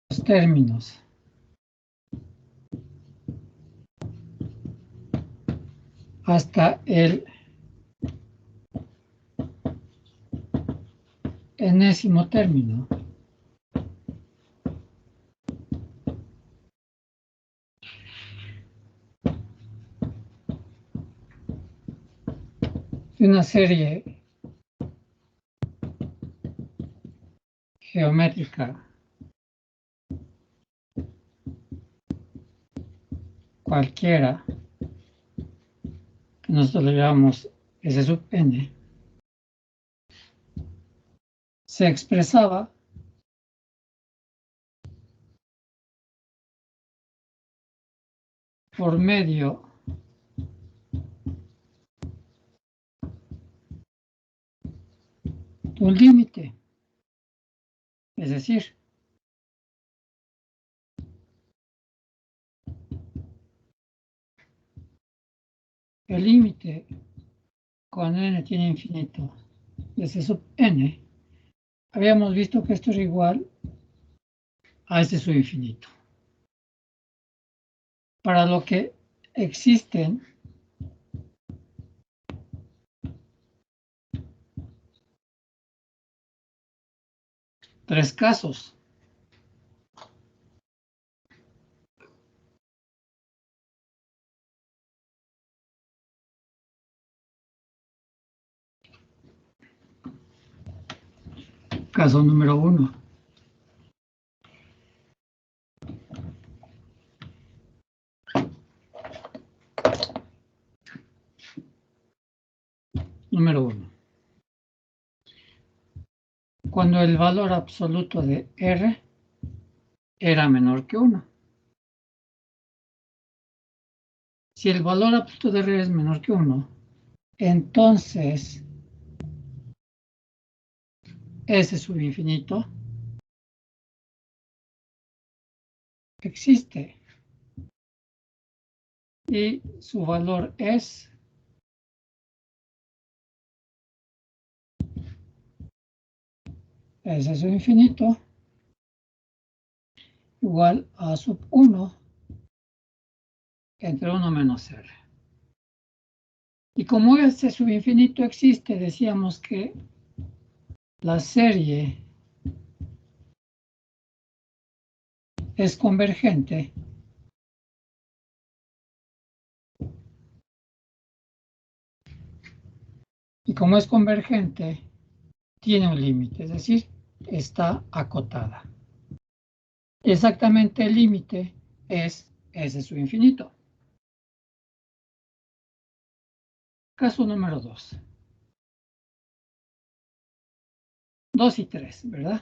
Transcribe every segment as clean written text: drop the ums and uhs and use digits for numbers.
los términos hasta el enésimo término de una serie geométrica cualquiera, que nosotros le llamamos S sub n, se expresaba por medio de un límite, es decir, el límite cuando n tiene infinito de S sub n, habíamos visto que esto es igual a S sub infinito. Para lo que existen tres casos. Caso número 1. Número 1. Cuando el valor absoluto de R era menor que 1. Si el valor absoluto de R es menor que 1, entonces S sub infinito existe y su valor es S sub infinito igual a sub 1 entre 1 menos R. Y como S sub infinito existe, decíamos que la serie es convergente y como es convergente, tiene un límite, es decir, está acotada. Exactamente el límite es S sub infinito. Caso número 2. 2 y 3, ¿verdad?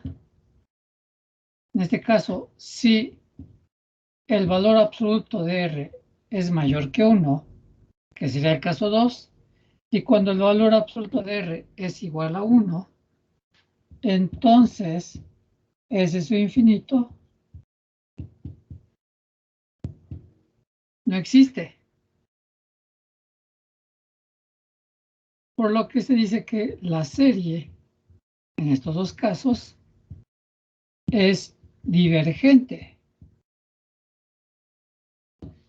En este caso, si el valor absoluto de R es mayor que 1, que sería el caso 2, y cuando el valor absoluto de R es igual a 1, entonces S sub infinito no existe. Por lo que se dice que la serie, en estos dos casos, es divergente.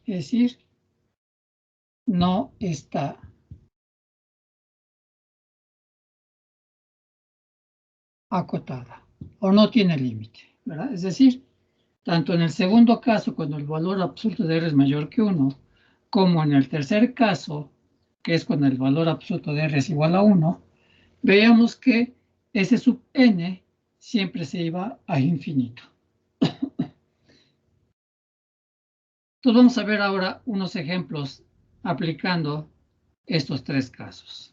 Es decir, no está acotada o no tiene límite, ¿verdad? Es decir, tanto en el segundo caso, cuando el valor absoluto de R es mayor que 1, como en el tercer caso, que es cuando el valor absoluto de R es igual a 1, veíamos que S sub n siempre se iba a infinito. Entonces vamos a ver ahora unos ejemplos aplicando estos tres casos.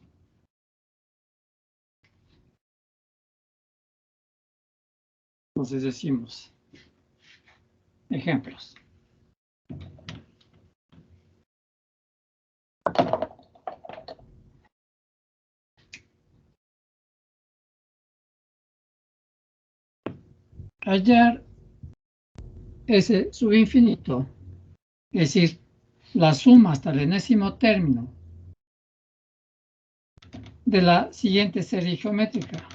Entonces decimos ejemplos. Hallar S sub infinito, es decir, la suma hasta el enésimo término de la siguiente serie geométrica.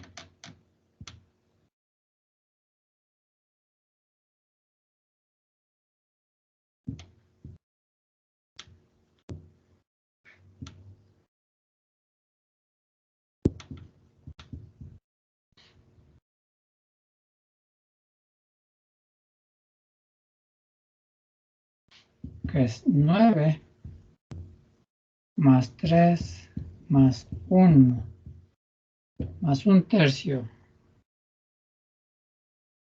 que es 9 más 3 más 1 más 1/3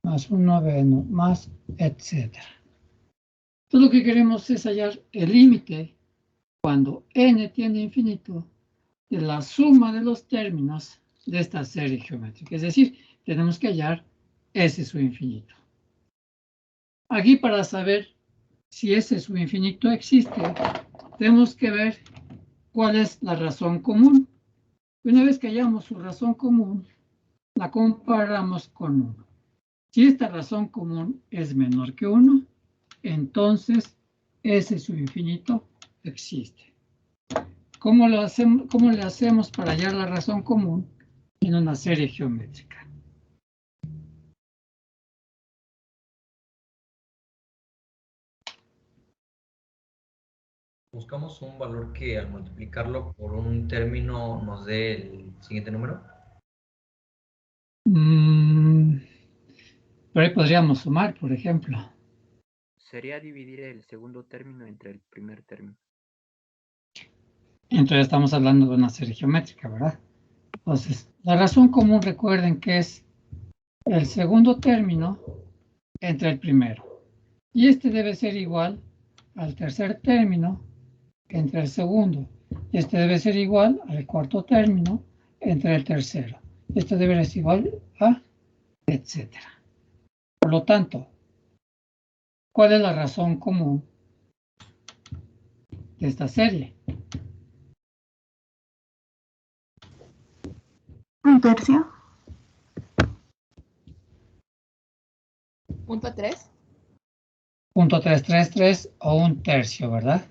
más 1/9 más etcétera. Entonces lo que queremos es hallar el límite cuando n tiende a infinito de la suma de los términos de esta serie geométrica. Es decir, tenemos que hallar ese su infinito. Aquí, para saber si ese su infinito existe, tenemos que ver cuál es la razón común. Una vez que hallamos su razón común, la comparamos con 1. Si esta razón común es menor que 1, entonces ese su infinito existe. ¿Cómo le hacemos para hallar la razón común en una serie geométrica? Buscamos un valor que al multiplicarlo por un término nos dé el siguiente número. Pero ahí podríamos sumar, por ejemplo. Sería dividir el segundo término entre el primer término. Entonces estamos hablando de una serie geométrica, ¿verdad? Entonces, la razón común, recuerden que es el segundo término entre el primero. Y este debe ser igual al tercer término entre el segundo. Y este debe ser igual al cuarto término entre el tercero. Este debe ser igual a etcétera. Por lo tanto, ¿cuál es la razón común de esta serie? 1/3. Punto 3. Punto 333 o 1/3, ¿verdad?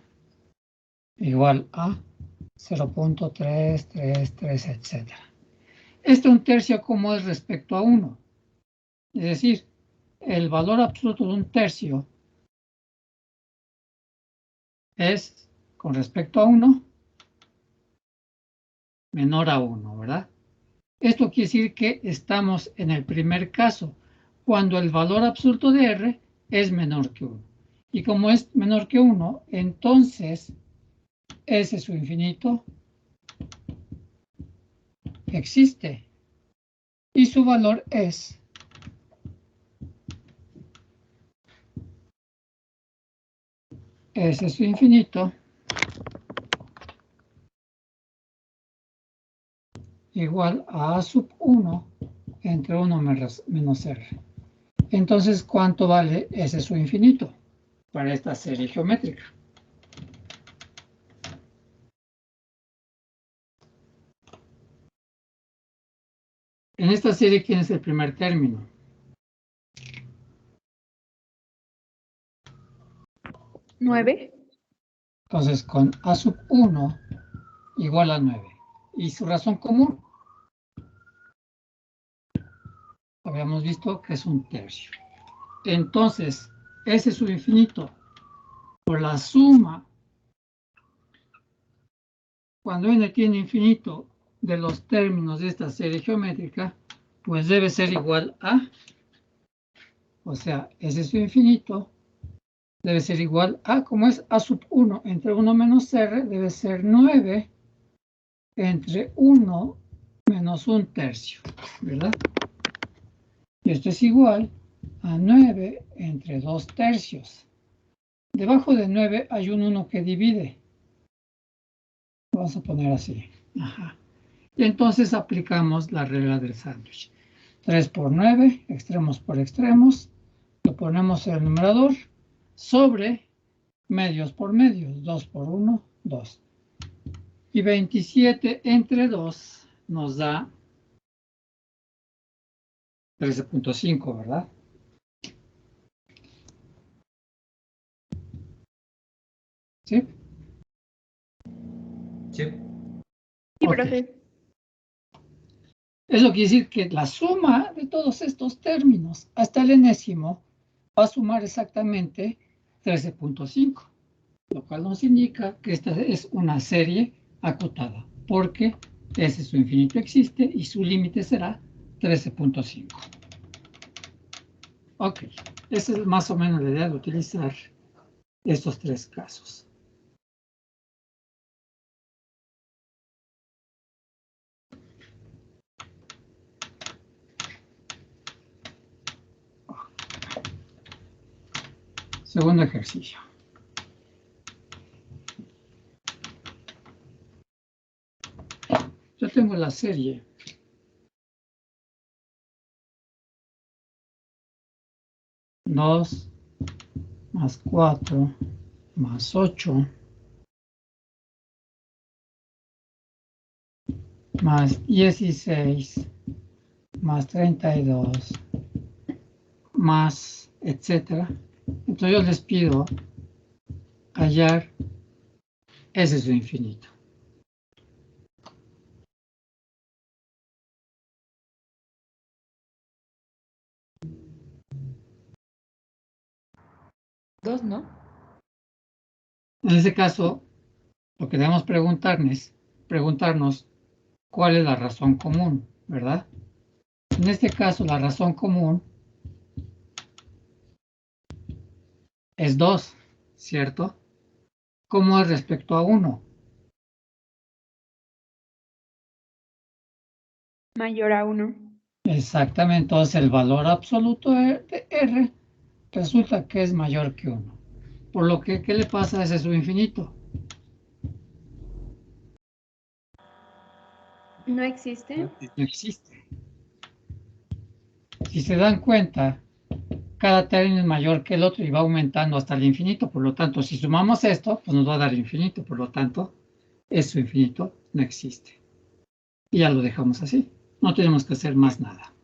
Igual a 0.333, etcétera. Este 1/3, ¿cómo es respecto a 1? Es decir, el valor absoluto de 1/3 es, con respecto a 1, menor a 1, ¿verdad? Esto quiere decir que estamos en el primer caso, cuando el valor absoluto de R es menor que 1. Y como es menor que 1, entonces ese su infinito existe. Y su valor es ese su infinito igual a sub 1 entre 1 menos R. Entonces, ¿cuánto vale ese su infinito para esta serie geométrica? En esta serie, ¿quién es el primer término? 9. Entonces, con a sub 1 igual a 9. ¿Y su razón común? Habíamos visto que es 1/3. Entonces, ese es su infinito por la suma, cuando n tiene infinito, de los términos de esta serie geométrica, pues debe ser igual a, o sea, ese es su infinito, debe ser igual a, como es a sub 1 entre 1 menos R, debe ser 9 entre 1 menos 1/3, ¿verdad? Y esto es igual a 9 entre 2/3. Debajo de 9 hay un 1 que divide. Vamos a poner así. Ajá. Y entonces aplicamos la regla del sándwich. 3 por 9, extremos por extremos. Lo ponemos en el numerador sobre medios por medios. 2 por 1, 2. Y 27 entre 2 nos da 13.5, ¿verdad? ¿Sí? Sí. Sí, Ok. profe. Eso quiere decir que la suma de todos estos términos hasta el enésimo va a sumar exactamente 13.5, lo cual nos indica que esta es una serie acotada, porque ese su infinito existe y su límite será 13.5. Ok, esa es más o menos la idea de utilizar estos tres casos. Segundo ejercicio. Yo tengo la serie 2 más 4 más 8 más 16 más 32 más etcétera. Entonces yo les pido hallar ese su infinito. Dos, ¿no? En este caso, lo que debemos preguntarnos cuál es la razón común, ¿verdad? En este caso, la razón común es 2, ¿cierto? ¿Cómo es respecto a 1? Mayor a 1. Exactamente, entonces el valor absoluto de R resulta que es mayor que 1. Por lo que, ¿qué le pasa a ese subinfinito? No existe. No existe. Si se dan cuenta, cada término es mayor que el otro y va aumentando hasta el infinito. Por lo tanto, si sumamos esto, pues nos va a dar infinito. Por lo tanto, eso infinito no existe. Y ya lo dejamos así. No tenemos que hacer más nada.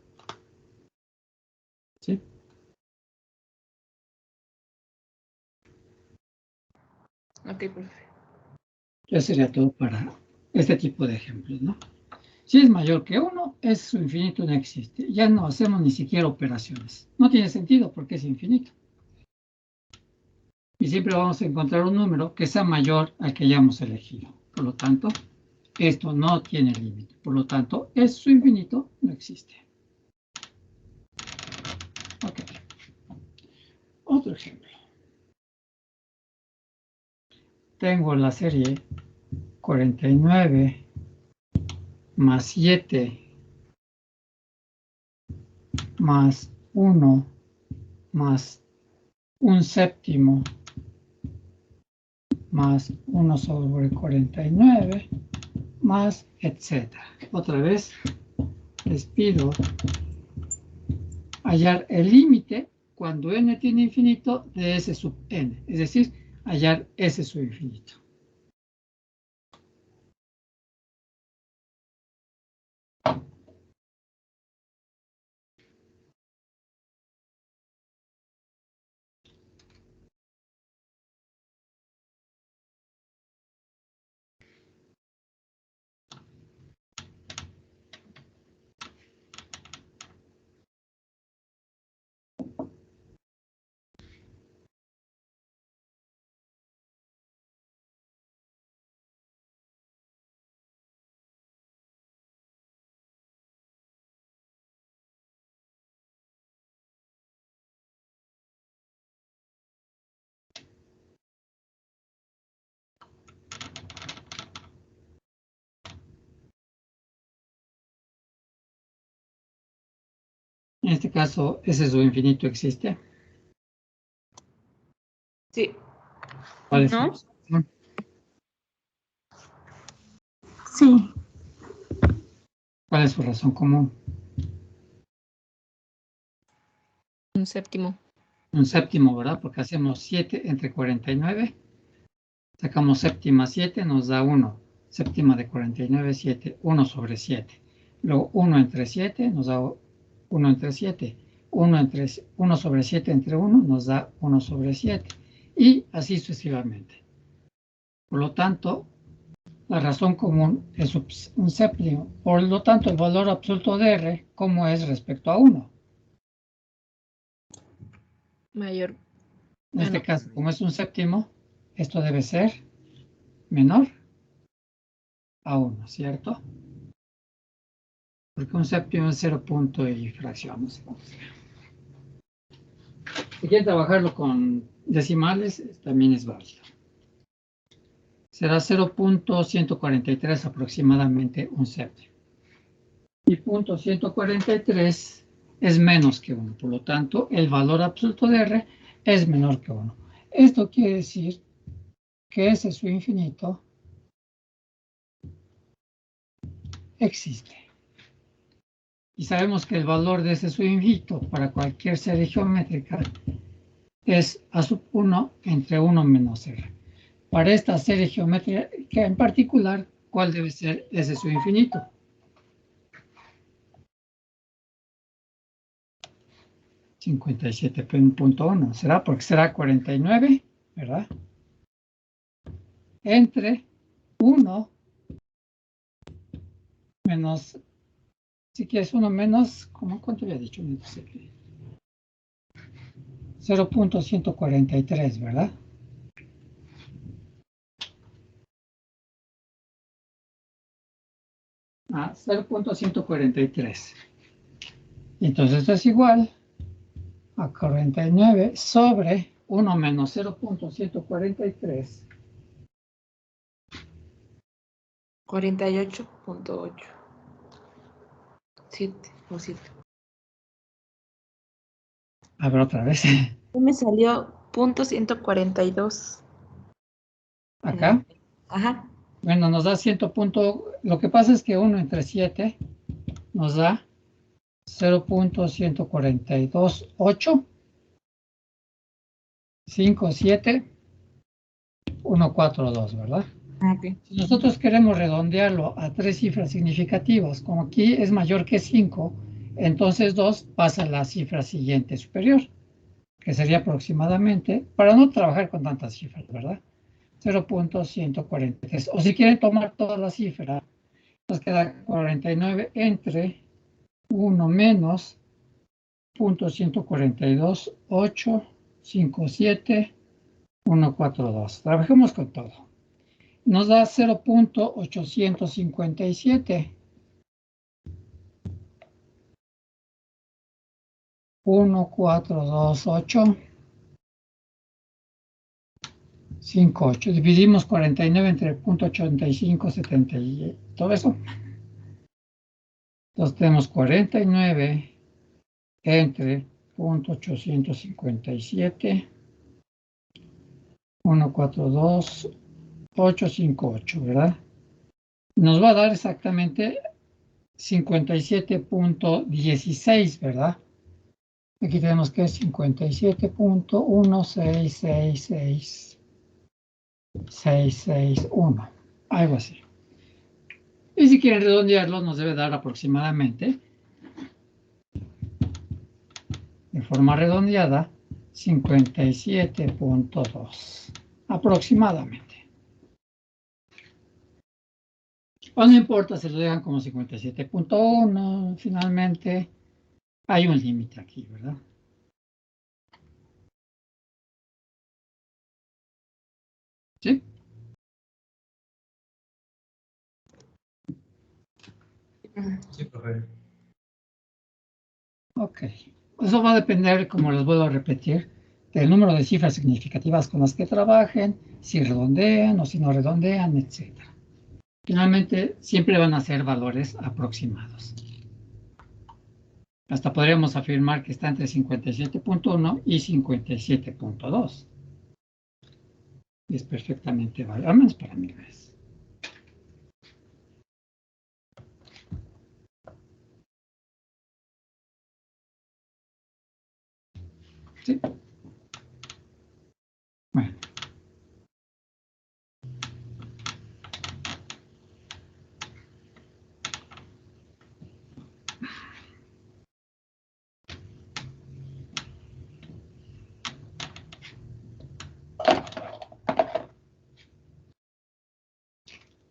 ¿Sí? Ok, profe. Ya sería todo para este tipo de ejemplos, ¿no? Si es mayor que 1, su infinito no existe. Ya no hacemos ni siquiera operaciones. No tiene sentido porque es infinito. Y siempre vamos a encontrar un número que sea mayor al que hayamos elegido. Por lo tanto, esto no tiene límite. Por lo tanto, su infinito no existe. Ok. Otro ejemplo. Tengo la serie 49 más 7 más 1 más 1/7 más 1 sobre 49 más etcétera. Otra vez les pido hallar el límite cuando n tiene infinito de s sub n, es decir, hallar s sub infinito. En este caso, ese sub infinito existe. Sí. ¿Cuál es ¿No? su razón? Sí. ¿Cuál es su razón común? 1/7. 1/7, ¿verdad? Porque hacemos 7 entre 49. Sacamos séptima 7, nos da 1. Séptima de 49, 7. 1 sobre 7. Luego 1 entre 7 nos da 1 entre 7. 1 sobre 7 entre 1 nos da 1 sobre 7. Y así sucesivamente. Por lo tanto, la razón común es 1/7. Por lo tanto, el valor absoluto de R, ¿cómo es respecto a 1? Mayor. En este No. caso, como es 1/7, esto debe ser menor a 1, ¿cierto? Porque 1/7 es 0 punto y fracción. Si quieren trabajarlo con decimales también es válido. Será 0.143 aproximadamente un séptimo. Y 0.143 es menos que 1. Por lo tanto, el valor absoluto de R es menor que 1. Esto quiere decir que ese su infinito existe. Y sabemos que el valor de ese su infinito para cualquier serie geométrica es A sub 1 entre 1 menos R. Para esta serie geométrica en particular, ¿cuál debe ser ese su infinito? (57.1) será porque será 49, ¿verdad? Entre 1 menos, si quieres 1 menos, ¿cuánto había dicho? 0.143, ¿verdad? A 0.143. Entonces esto es igual a 49 sobre 1 menos 0.143. 48.8. 7 o 7. A ver otra vez. Me salió .142. Acá. Ajá. Bueno, nos da 100 punto. Lo que pasa es que 1 entre 7 nos da 0.142.8, 5, 7, 1, 4, 2, ¿verdad? Okay. Si nosotros queremos redondearlo a 3 cifras significativas, como aquí es mayor que 5, entonces 2 pasa a la cifra siguiente superior, que sería aproximadamente, para no trabajar con tantas cifras, ¿verdad? 0.143. O si quieren tomar todas las cifras, nos queda 49 entre 1 menos 0.142, 8, 5, 7, 1, 4, 2. Trabajemos con todo. Nos da 0.857. 1, 4, 2, 8, 5, 8. Dividimos 49 entre 0.85, 70 y todo eso. Entonces tenemos 49 entre 0.857, 1, 4, 2, 8, 5, 8, ¿verdad? Nos va a dar exactamente 57.16, ¿verdad? Aquí tenemos que es 57.1666661, algo así. Y si quieren redondearlo, nos debe dar aproximadamente, de forma redondeada, 57.2, aproximadamente. O no importa si lo dejan como 57.1, finalmente hay un límite aquí, ¿verdad? ¿Sí? Sí, profe. Ok. Eso va a depender, como les vuelvo a repetir, del número de cifras significativas con las que trabajen, si redondean o si no redondean, etc. Finalmente, siempre van a ser valores aproximados. Hasta podríamos afirmar que está entre 57.1 y 57.2. Y es perfectamente válido, al menos para mí lo es. ¿Sí? Bueno.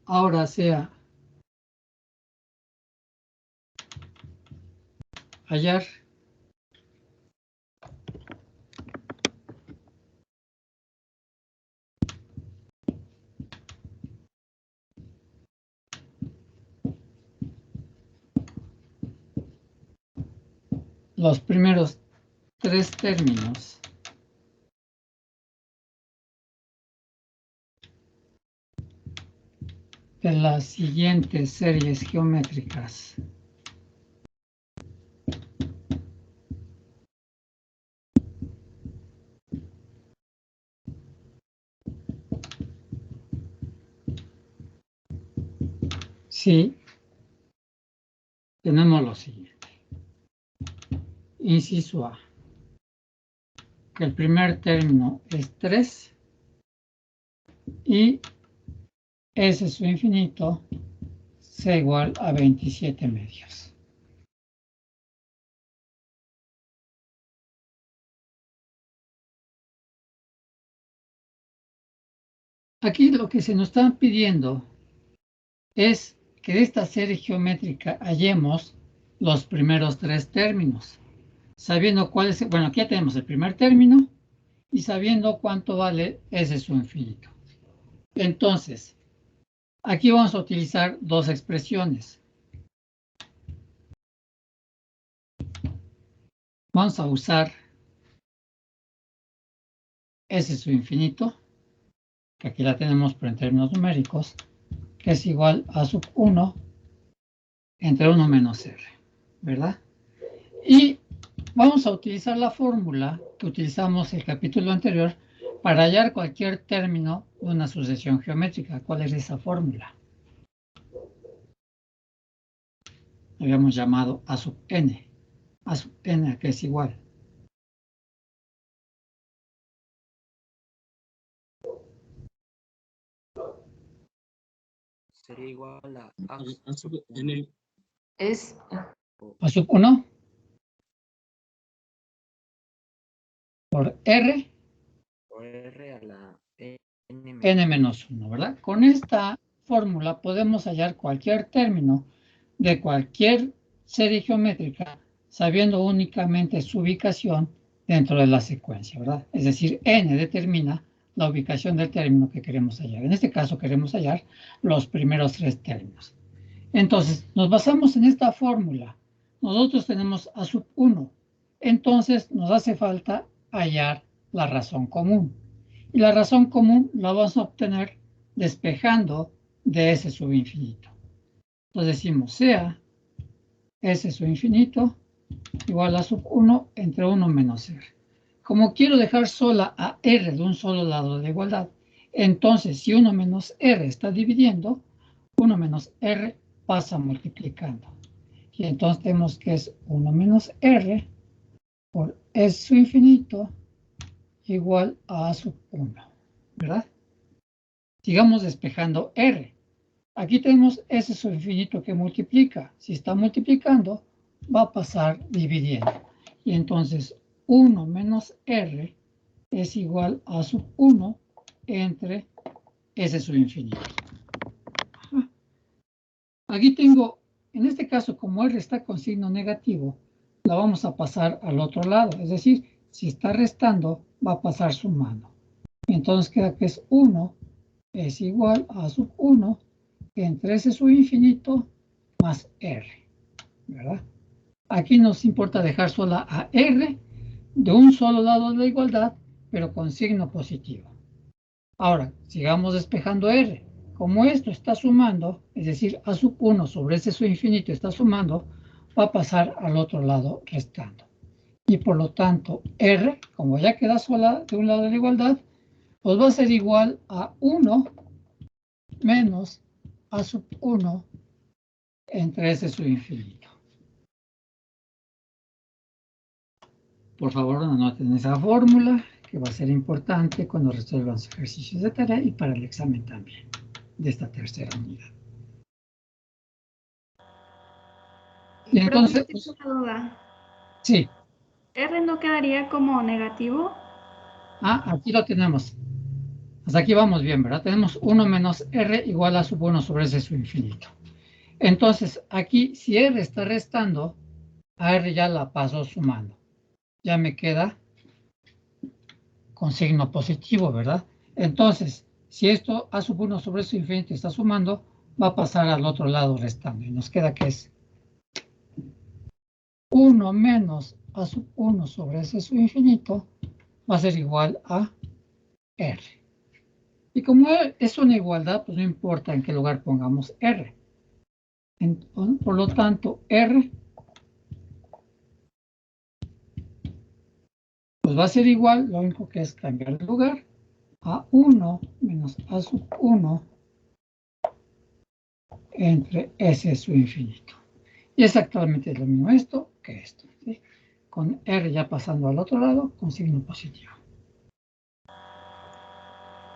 Ahora sea hallar los primeros 3 términos de las siguientes series geométricas sí tenemos lo siguiente. Inciso A, que el primer término es 3 y S su infinito sea igual a 27 medios. Aquí lo que se nos está pidiendo es que de esta serie geométrica hallemos los primeros 3 términos, sabiendo cuál es, bueno, aquí ya tenemos el primer término y sabiendo cuánto vale S su infinito. Entonces, aquí vamos a utilizar dos expresiones. Vamos a usar S su infinito, que aquí la tenemos pero en términos numéricos, que es igual a sub 1 entre 1 menos R, ¿verdad? Y vamos a utilizar la fórmula que utilizamos en el capítulo anterior para hallar cualquier término de una sucesión geométrica. ¿Cuál es esa fórmula? Habíamos llamado A sub n. A sub n, que es igual. Sería igual a A sub n. Es A sub 1 por R por R a la n menos 1, ¿verdad? Con esta fórmula podemos hallar cualquier término de cualquier serie geométrica sabiendo únicamente su ubicación dentro de la secuencia, ¿verdad? Es decir, n determina la ubicación del término que queremos hallar. En este caso queremos hallar los primeros 3 términos. Entonces, nos basamos en esta fórmula. Nosotros tenemos a sub 1. Entonces, nos hace falta hallar la razón común. Y la razón común la vamos a obtener despejando de S sub infinito. Entonces decimos sea S sub infinito igual a sub 1 entre 1 menos R. Como quiero dejar sola a R de un solo lado de la igualdad, entonces si 1 menos R está dividiendo, 1 menos R pasa multiplicando. Y entonces tenemos que es 1 menos R por S sub infinito igual a sub 1, ¿verdad? Sigamos despejando R. Aquí tenemos S sub infinito que multiplica. Si está multiplicando, va a pasar dividiendo. Y entonces 1 menos R es igual a sub 1 entre S sub infinito. Aquí tengo, en este caso, como R está con signo negativo, la vamos a pasar al otro lado. Es decir, si está restando, va a pasar sumando. Y entonces queda que es 1 es igual a sub 1 entre S sub infinito más R, ¿verdad? Aquí nos importa dejar sola a R de un solo lado de la igualdad, pero con signo positivo. Ahora, sigamos despejando R. Como esto está sumando, es decir, A sub 1 sobre S sub infinito está sumando, va a pasar al otro lado restando. Y por lo tanto, R, como ya queda sola de un lado de la igualdad, pues va a ser igual a 1 menos A sub 1 entre S sub infinito. Por favor, anoten esa fórmula, que va a ser importante cuando resuelvan los ejercicios de tarea y para el examen también, de esta tercera unidad. Y entonces, Tengo una duda. sí. ¿R no quedaría como negativo? Ah, aquí lo tenemos. Hasta aquí vamos bien, ¿verdad? Tenemos 1 menos R igual a sub 1 sobre S sub infinito. Entonces, aquí, si R está restando, a R ya la paso sumando. Ya me queda con signo positivo, ¿verdad? Entonces, si esto A sub 1 sobre S infinito está sumando, va a pasar al otro lado restando. Y nos queda que es 1 menos A sub 1 sobre S sub infinito va a ser igual a R. Y como es una igualdad, pues no importa en qué lugar pongamos R. Por lo tanto, R pues va a ser igual, lo único que es cambiar de lugar, a 1 menos a sub 1 entre S sub infinito. Y exactamente es lo mismo esto que esto, ¿sí? Con R ya pasando al otro lado con signo positivo.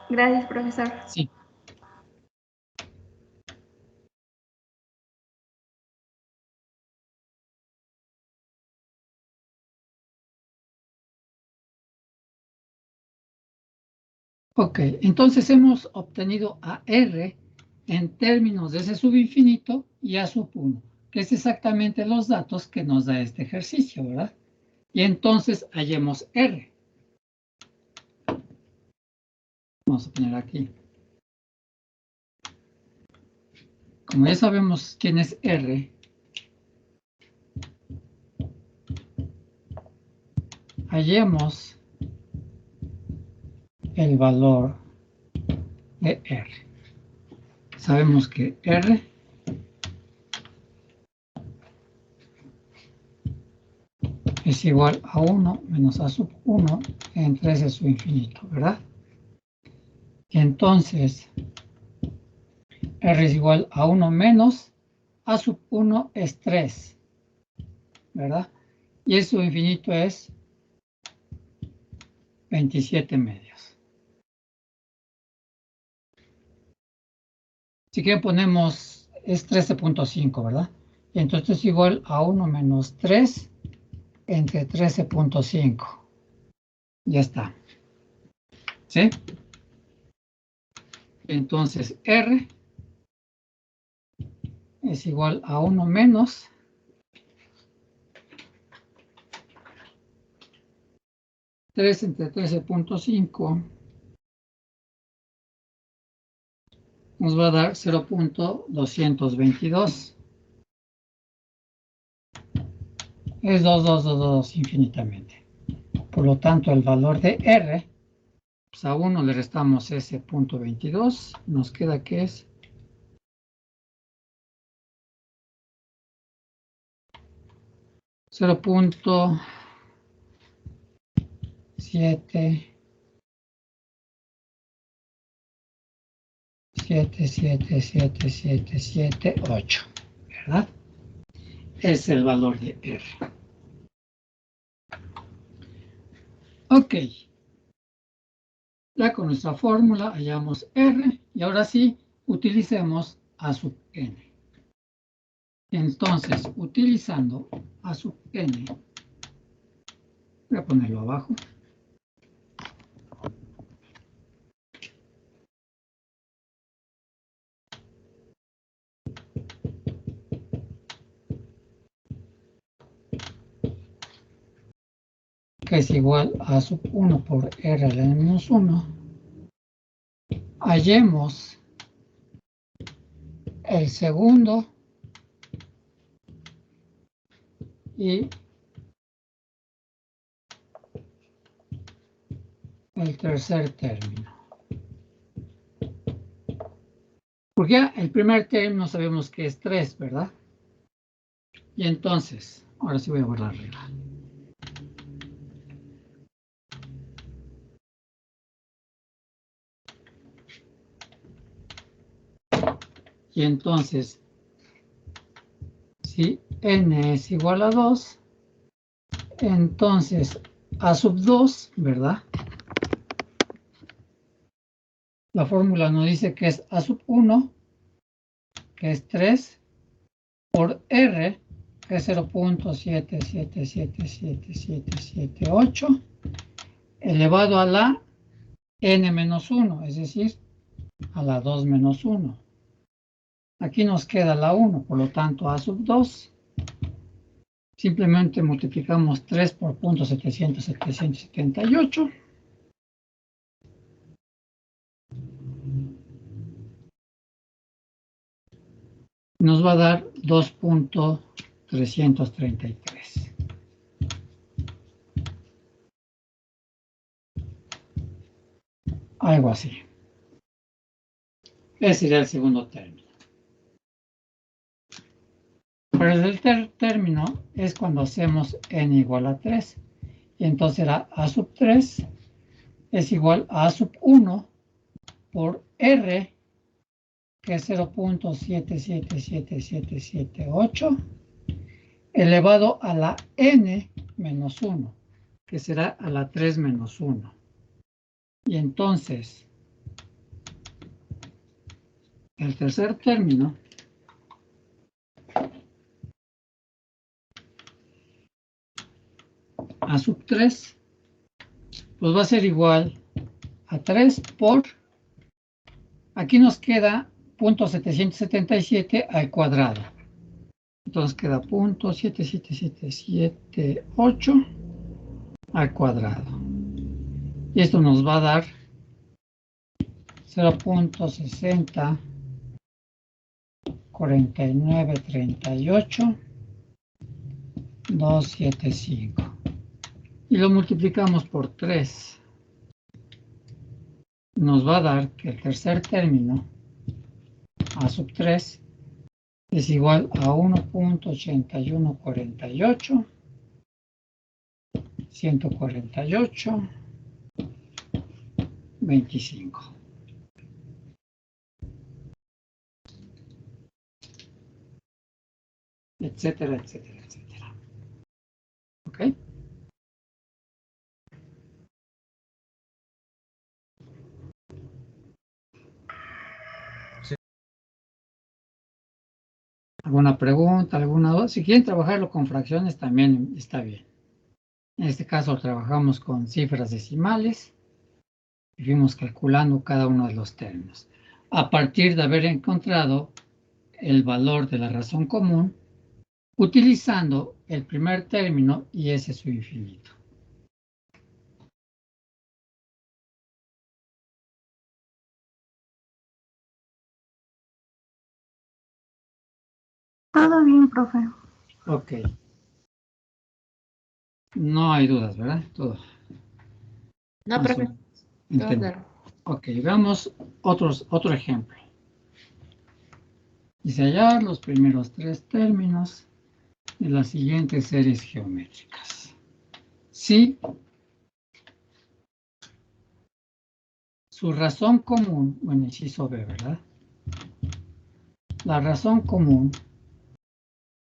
Gracias, profesor. Sí. Ok, entonces hemos obtenido a R en términos de S sub infinito y A sub 1, que es exactamente los datos que nos da este ejercicio, ¿verdad? Y entonces hallemos R. Vamos a poner aquí. Como ya sabemos quién es R, hallemos el valor de R. Sabemos que R es igual a 1 menos A sub 1 entre S sub infinito, ¿verdad? Y entonces R es igual a 1 menos A sub 1 es 3, ¿verdad? Y S sub infinito es 27 medios. Si quieren ponemos, es 13.5, ¿verdad? Y entonces es igual a 1 menos 3 entre 13.5. Ya está. ¿Sí? Entonces R es igual a 1 menos 3 entre 13.5 nos va a dar 0.222. Es 2 infinitamente. Por lo tanto, el valor de R, pues a 1 le restamos ese punto 22, nos queda que es 0.777778, ¿verdad? Es el valor de R. Ok. Ya con nuestra fórmula hallamos R y ahora sí utilicemos A sub n. Entonces, utilizando A sub n, voy a ponerlo abajo. Que es igual a sub 1 por R a la menos 1. Hallemos el segundo y el tercer término. Porque ya el primer término sabemos que es 3, ¿verdad? Y entonces, ahora sí voy a borrar arriba. Y entonces, si n es igual a 2, entonces A sub 2, ¿verdad? La fórmula nos dice que es A sub 1, que es 3, por R, que es 0.777778, elevado a la n menos 1, es decir, a la 2 menos 1. Aquí nos queda la 1, por lo tanto A sub 2. Simplemente multiplicamos 3 por 0.700.778. Nos va a dar 2.333. Algo así. Ese sería el segundo término. Pero el tercer término es cuando hacemos n igual a 3. Y entonces era a sub 3 es igual a sub 1 por r, que es 0.777778, elevado a la n menos 1, que será a la 3 menos 1. Y entonces, el tercer término a sub 3, pues va a ser igual a 3 por, aquí nos queda 0.777 al cuadrado. Entonces queda 0.77778 al cuadrado. Y esto nos va a dar 0.604938 275. Y lo multiplicamos por 3. Nos va a dar que el tercer término a sub 3 es igual a 1.8148 148 25. Etcétera, etcétera, etcétera. ¿Ok? Sí. ¿Alguna pregunta, alguna duda? Si quieren trabajarlo con fracciones también está bien. En este caso trabajamos con cifras decimales y fuimos calculando cada uno de los términos. A partir de haber encontrado el valor de la razón común, utilizando el primer término y ese su infinito. Todo bien, profe. Ok. No hay dudas, ¿verdad? Todo. No, profe. Todo Entiendo. claro. Ok, veamos otro ejemplo. Dice hallar los primeros tres términos de las siguientes series geométricas. Si su razón común, bueno, inciso B, ¿verdad? La razón común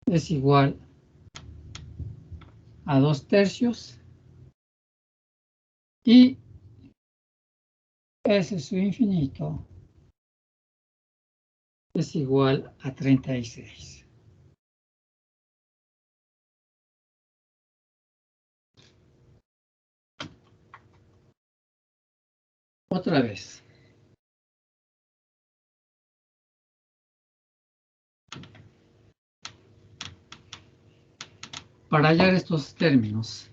es igual a 2/3 y S su infinito es igual a 36. Otra vez. Para hallar estos términos,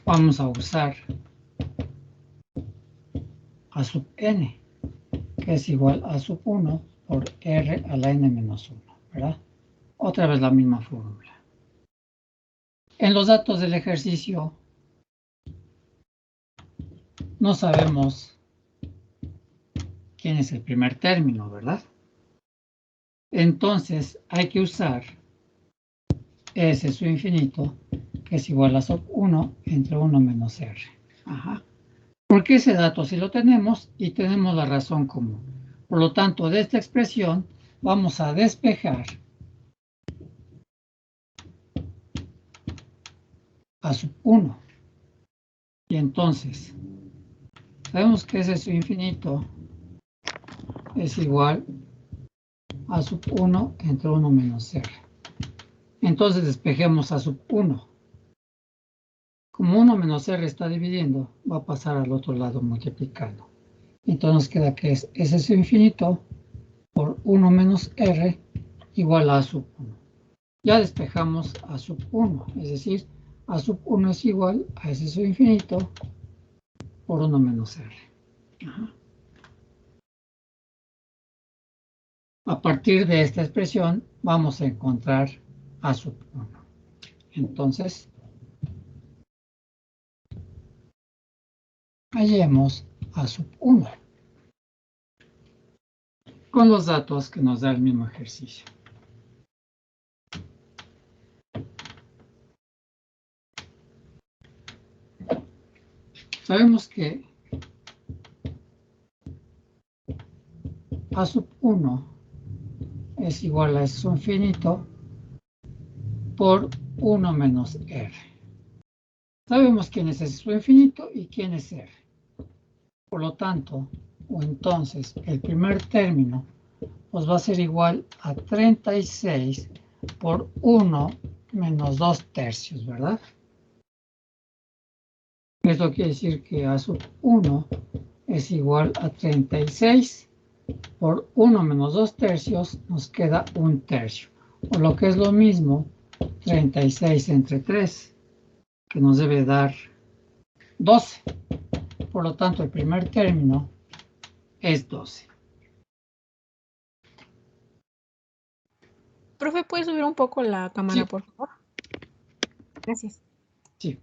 vamos a usar a sub n, que es igual a sub 1 por r a la n menos 1, ¿verdad? Otra vez la misma fórmula. En los datos del ejercicio no sabemos quién es el primer término, ¿verdad? Entonces hay que usar S su infinito, que es igual a sub 1 entre 1 menos r. Ajá. Porque ese dato sí lo tenemos y tenemos la razón común. Por lo tanto, de esta expresión vamos a despejar a sub 1. Y entonces, sabemos que ese su infinito es igual a sub 1 entre 1 menos r. Entonces despejemos a sub 1. Como 1 menos r está dividiendo, va a pasar al otro lado multiplicando. Entonces nos queda que es S su infinito por 1 menos r igual a sub 1. Ya despejamos a sub 1, es decir, a sub 1 es igual a S su infinito por 1 menos r. Ajá. A partir de esta expresión vamos a encontrar A sub 1. Entonces, hallemos A sub 1 con los datos que nos da el mismo ejercicio. Sabemos que A sub 1 es igual a S infinito por 1 menos R. Sabemos quién es S infinito y quién es R. Por lo tanto, o entonces, el primer término pues va a ser igual a 36 por 1 menos 2 tercios, ¿verdad? Esto quiere decir que A sub 1 es igual a 36 por 1 menos 2 tercios, nos queda 1 tercio. O lo que es lo mismo, 36 entre 3, que nos debe dar 12. Por lo tanto, el primer término es 12. Profe, ¿puede subir un poco la cámara, Sí. por favor? Gracias. Sí.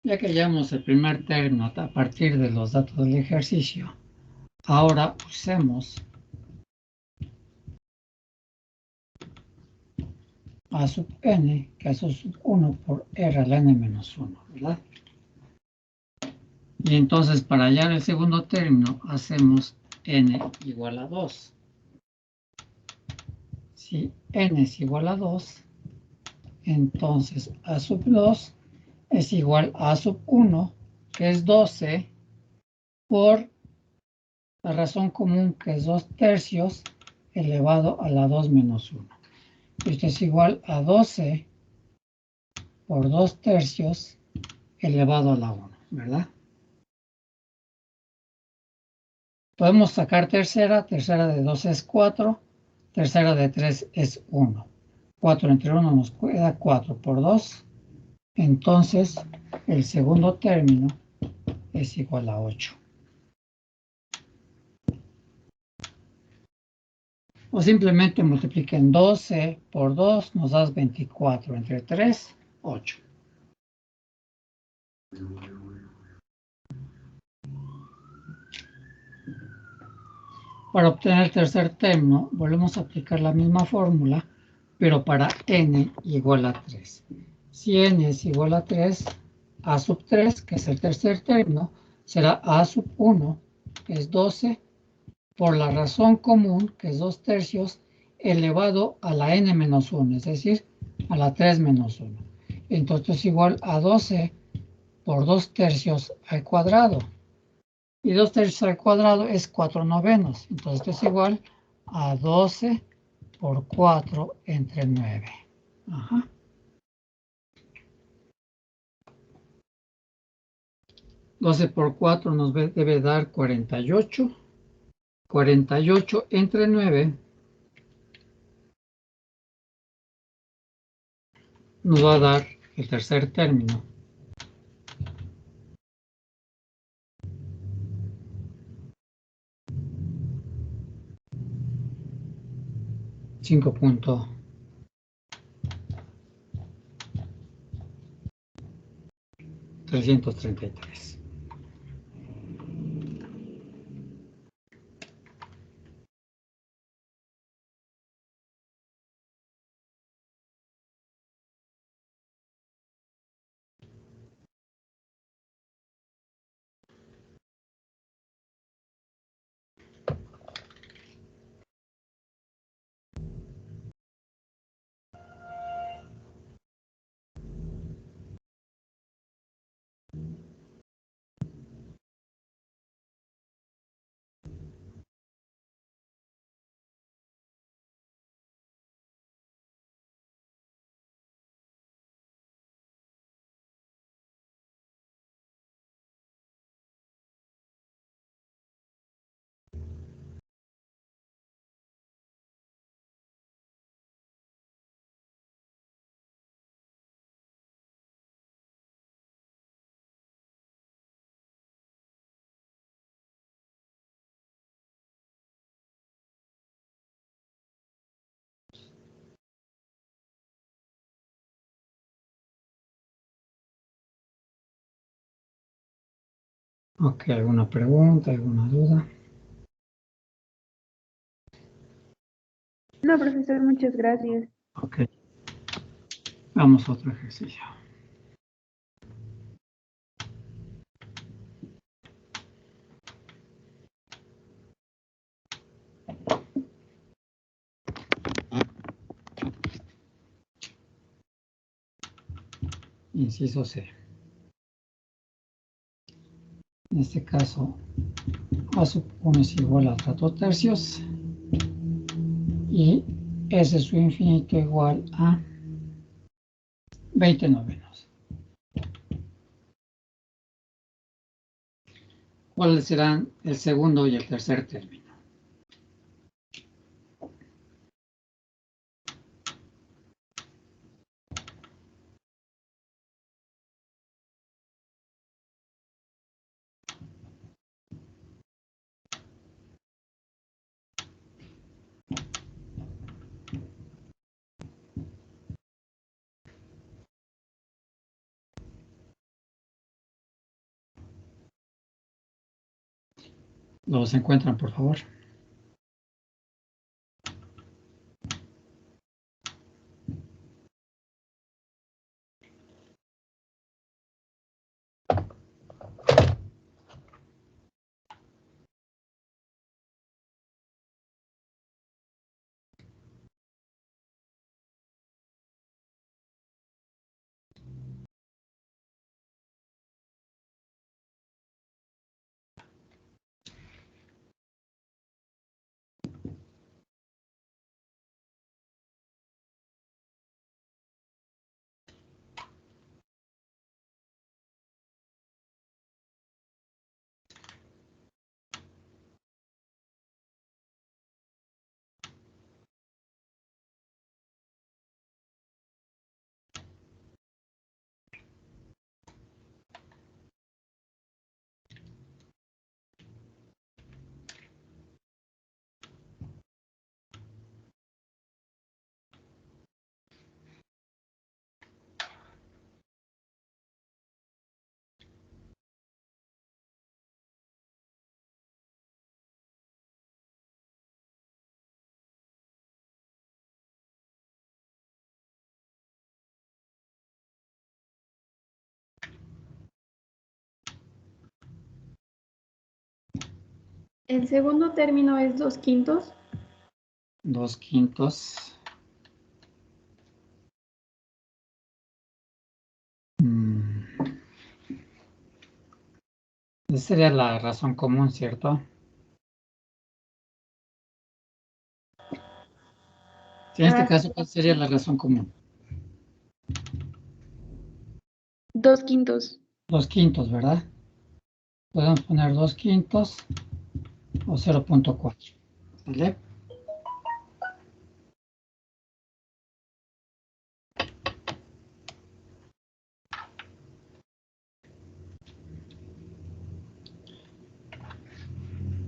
Ya que hallamos el primer término a partir de los datos del ejercicio, ahora usemos A sub n, que es A sub 1 por R a la n menos 1, ¿verdad? Y entonces para hallar el segundo término hacemos n igual a 2. Si n es igual a 2, entonces A sub 2 es igual a A sub 1, que es 12, por la razón común, que es 2 tercios, elevado a la 2 menos 1. Esto es igual a 12 por 2 tercios elevado a la 1, ¿verdad? Podemos sacar tercera. Tercera de 2 es 4. Tercera de 3 es 1. 4 entre 1 nos queda 4 por 2. Entonces, el segundo término es igual a 8. O simplemente multipliquen 12 por 2, nos da 24 entre 3, 8. Para obtener el tercer término, volvemos a aplicar la misma fórmula, pero para n igual a 3. Si n es igual a 3, A sub 3, que es el tercer término, será A sub 1, que es 12, por la razón común, que es 2 tercios, elevado a la n menos 1, es decir, a la 3 menos 1. Entonces es igual a 12 por 2 tercios al cuadrado. Y 2 tercios al cuadrado es 4 novenos. Entonces esto es igual a 12 por 4 entre 9. Ajá. 12 por 4 nos debe dar 48. 48 entre 9 nos va a dar el tercer término. 5.333. Ok, ¿alguna pregunta, alguna duda? No, profesor, muchas gracias. Ok. Vamos a otro ejercicio. Inciso C. En este caso, A sub 1 es igual a 4 tercios y S sub infinito igual a 20 novenos. ¿Cuáles serán el segundo y el tercer término? ¿Los encuentran, por favor? El segundo término es 2/5. 2/5. Esa sería la razón común, ¿cierto? Sí, en este caso, ¿cuál sería la razón común? 2/5. 2/5, ¿verdad? Podemos poner 2/5 o 0.4. ¿Vale?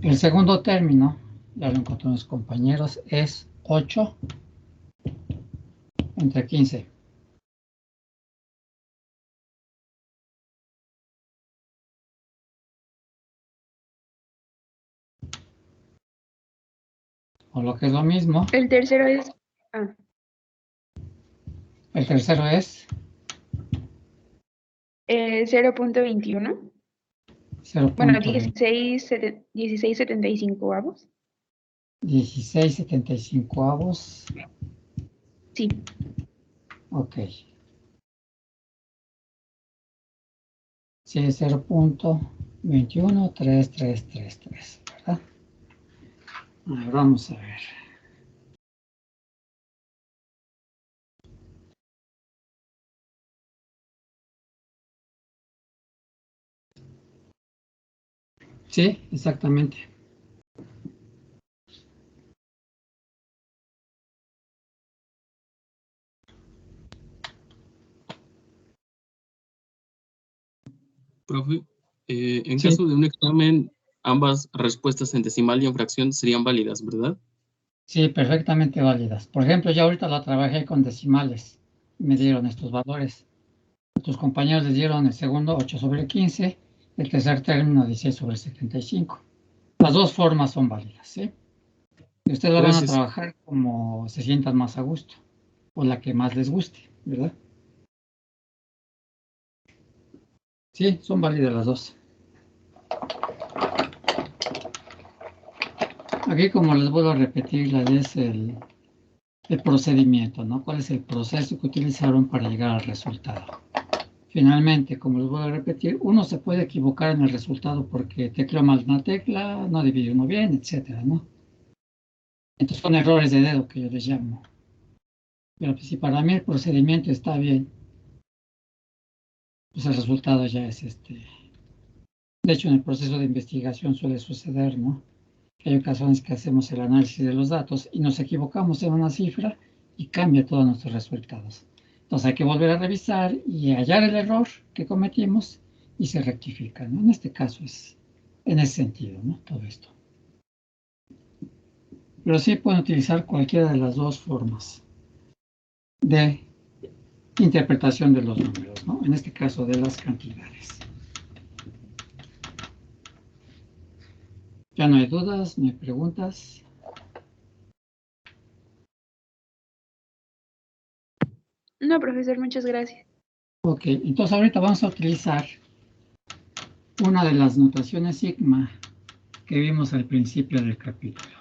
El segundo término, ya lo encontré mis compañeros, es 8 entre 15. O lo que es lo mismo, El tercero es... el tercero es 0.21. 0.20. Bueno, 16/75 avos. 16/75. Sí. Ok. Sí, 0.21333, ¿verdad? A ver, vamos a ver. Sí, exactamente. Profe, en Sí, caso de un examen, ambas respuestas en decimal y en fracción serían válidas, ¿verdad? sí, perfectamente válidas. Por ejemplo, yo ahorita la trabajé con decimales. Me dieron estos valores. Tus compañeros les dieron el segundo 8/15 El tercer término 16 sobre 75. Las dos formas son válidas, ¿sí? Y ustedes lo van a Gracias. trabajar como se sientan más a gusto, o la que más les guste, ¿verdad? Sí, son válidas las dos. Aquí, como les vuelvo a repetir, es el procedimiento, ¿no? ¿Cuál es el proceso que utilizaron para llegar al resultado? Finalmente, como les voy a repetir, uno se puede equivocar en el resultado porque tecleó mal una tecla, no dividió uno bien, etcétera, ¿no? Entonces son errores de dedo que yo les llamo. Pero si para mí el procedimiento está bien, pues el resultado ya es De hecho, en el proceso de investigación suele suceder, ¿no? Que hay ocasiones que hacemos el análisis de los datos y nos equivocamos en una cifra y cambia todos nuestros resultados. Entonces hay que volver a revisar y hallar el error que cometimos y se rectifica, ¿no? En este caso es en ese sentido, ¿no? Todo esto. Pero sí pueden utilizar cualquiera de las dos formas de interpretación de los números, ¿no? En este caso de las cantidades. Ya no hay dudas, no hay preguntas. No, profesor, muchas gracias. Ok, entonces ahorita vamos a utilizar una de las notaciones sigma que vimos al principio del capítulo.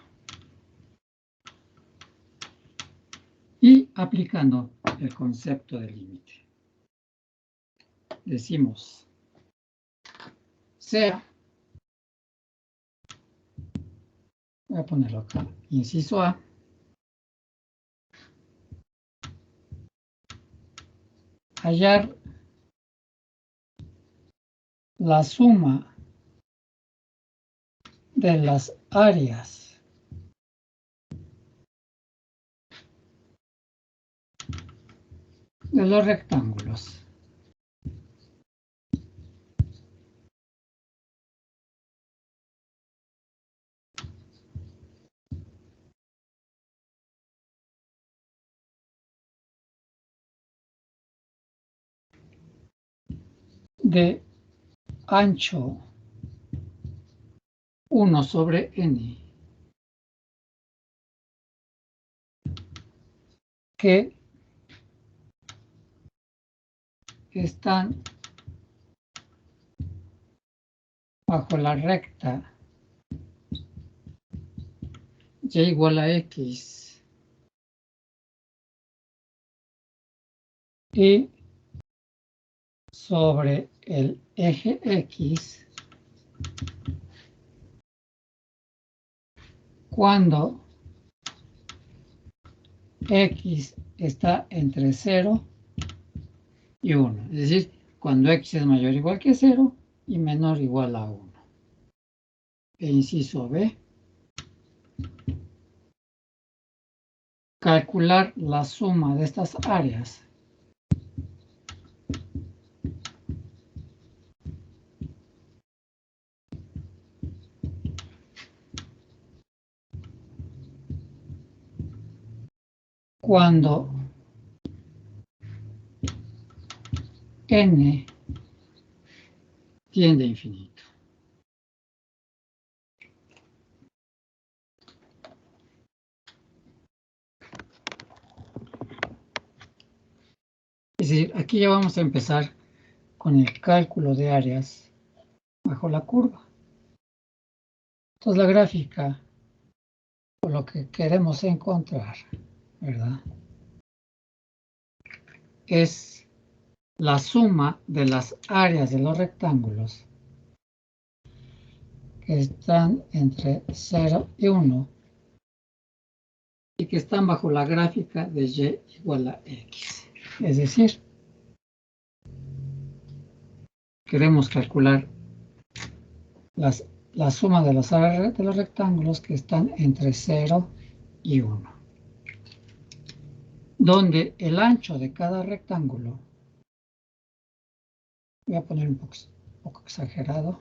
Y aplicando el concepto de límite. Decimos, sea, voy a ponerlo acá, inciso A, hallar la suma de las áreas de los rectángulos de ancho 1 sobre n que están bajo la recta y igual a x y sobre el eje x cuando x está entre 0 y 1. Es decir, cuando x es mayor o igual que 0 y menor o igual a 1. E inciso B. Calcular la suma de estas áreas cuando n tiende a infinito. Es decir, aquí ya vamos a empezar con el cálculo de áreas bajo la curva. Entonces la gráfica, o lo que queremos encontrar, ¿verdad? Es la suma de las áreas de los rectángulos que están entre 0 y 1 y que están bajo la gráfica de y igual a x. Es decir, queremos calcular la suma de las áreas de los rectángulos que están entre 0 y 1, donde el ancho de cada rectángulo, voy a poner un poco exagerado,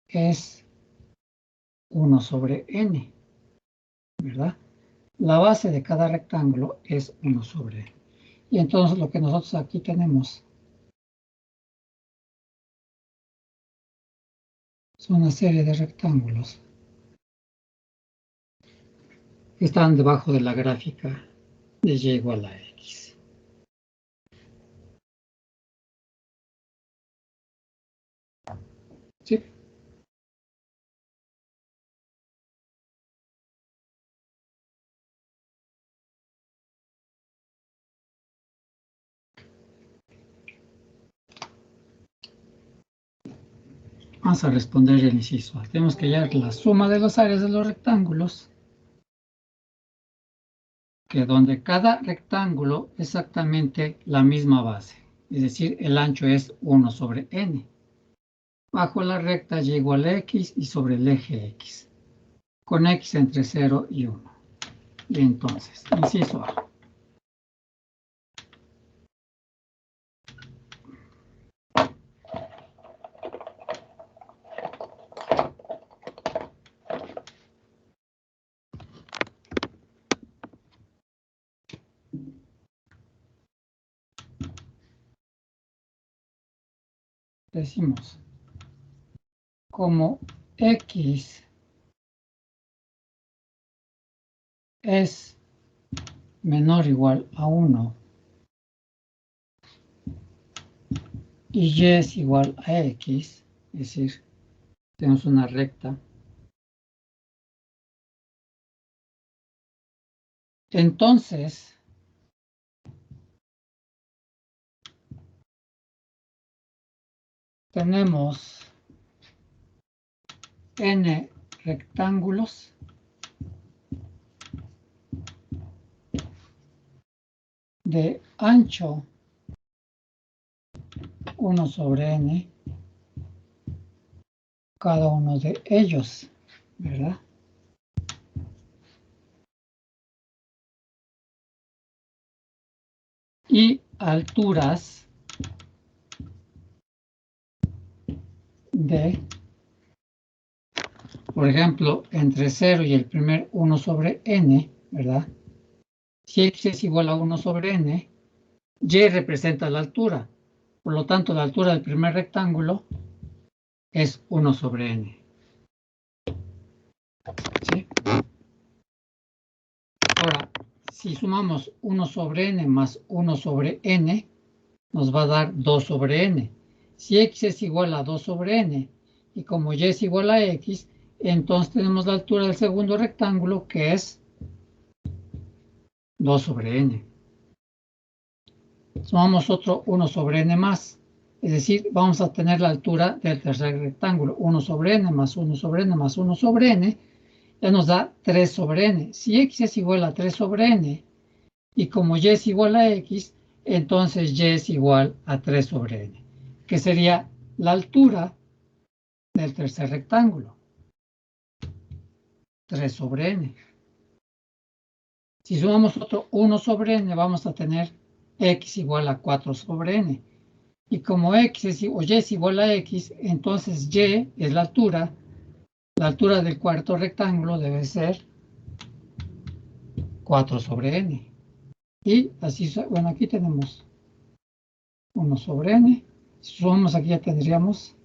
es 1 sobre n, ¿verdad? La base de cada rectángulo es 1 sobre n. Y entonces lo que nosotros aquí tenemos Es una serie de rectángulos que están debajo de la gráfica de y igual a x. ¿Sí? Vamos a responder el inciso A. Tenemos que hallar la suma de las áreas de los rectángulos, que donde cada rectángulo es exactamente la misma base, es decir, el ancho es 1 sobre n. Bajo la recta y igual a x y sobre el eje x, con x entre 0 y 1. Y entonces, inciso A. Decimos, como x es menor o igual a 1 y y es igual a x, es decir, tenemos una recta, entonces tenemos n rectángulos de ancho 1 sobre n, cada uno de ellos, ¿verdad? Y alturas de, por ejemplo, entre 0 y el primer 1 sobre n, ¿verdad? Si x es igual a 1 sobre n, y representa la altura. Por lo tanto, la altura del primer rectángulo es 1 sobre n. ¿Sí? Ahora, si sumamos 1 sobre n más 1 sobre n, nos va a dar 2 sobre n. Si x es igual a 2 sobre n, y como y es igual a x, entonces tenemos la altura del segundo rectángulo, que es 2 sobre n. Sumamos otro 1 sobre n más. Es decir, vamos a tener la altura del tercer rectángulo. 1 sobre n más 1 sobre n más 1 sobre n. Ya nos da 3 sobre n. Si x es igual a 3 sobre n, y como y es igual a x, entonces y es igual a 3 sobre n, que sería la altura del tercer rectángulo. 3 sobre n. Si sumamos otro 1 sobre n, vamos a tener x igual a 4 sobre n. Y como x es, o y es igual a x, entonces y es la altura del cuarto rectángulo debe ser 4 sobre n. Y así, bueno, aquí tenemos 1 sobre n. Si sumamos aquí ya tendríamos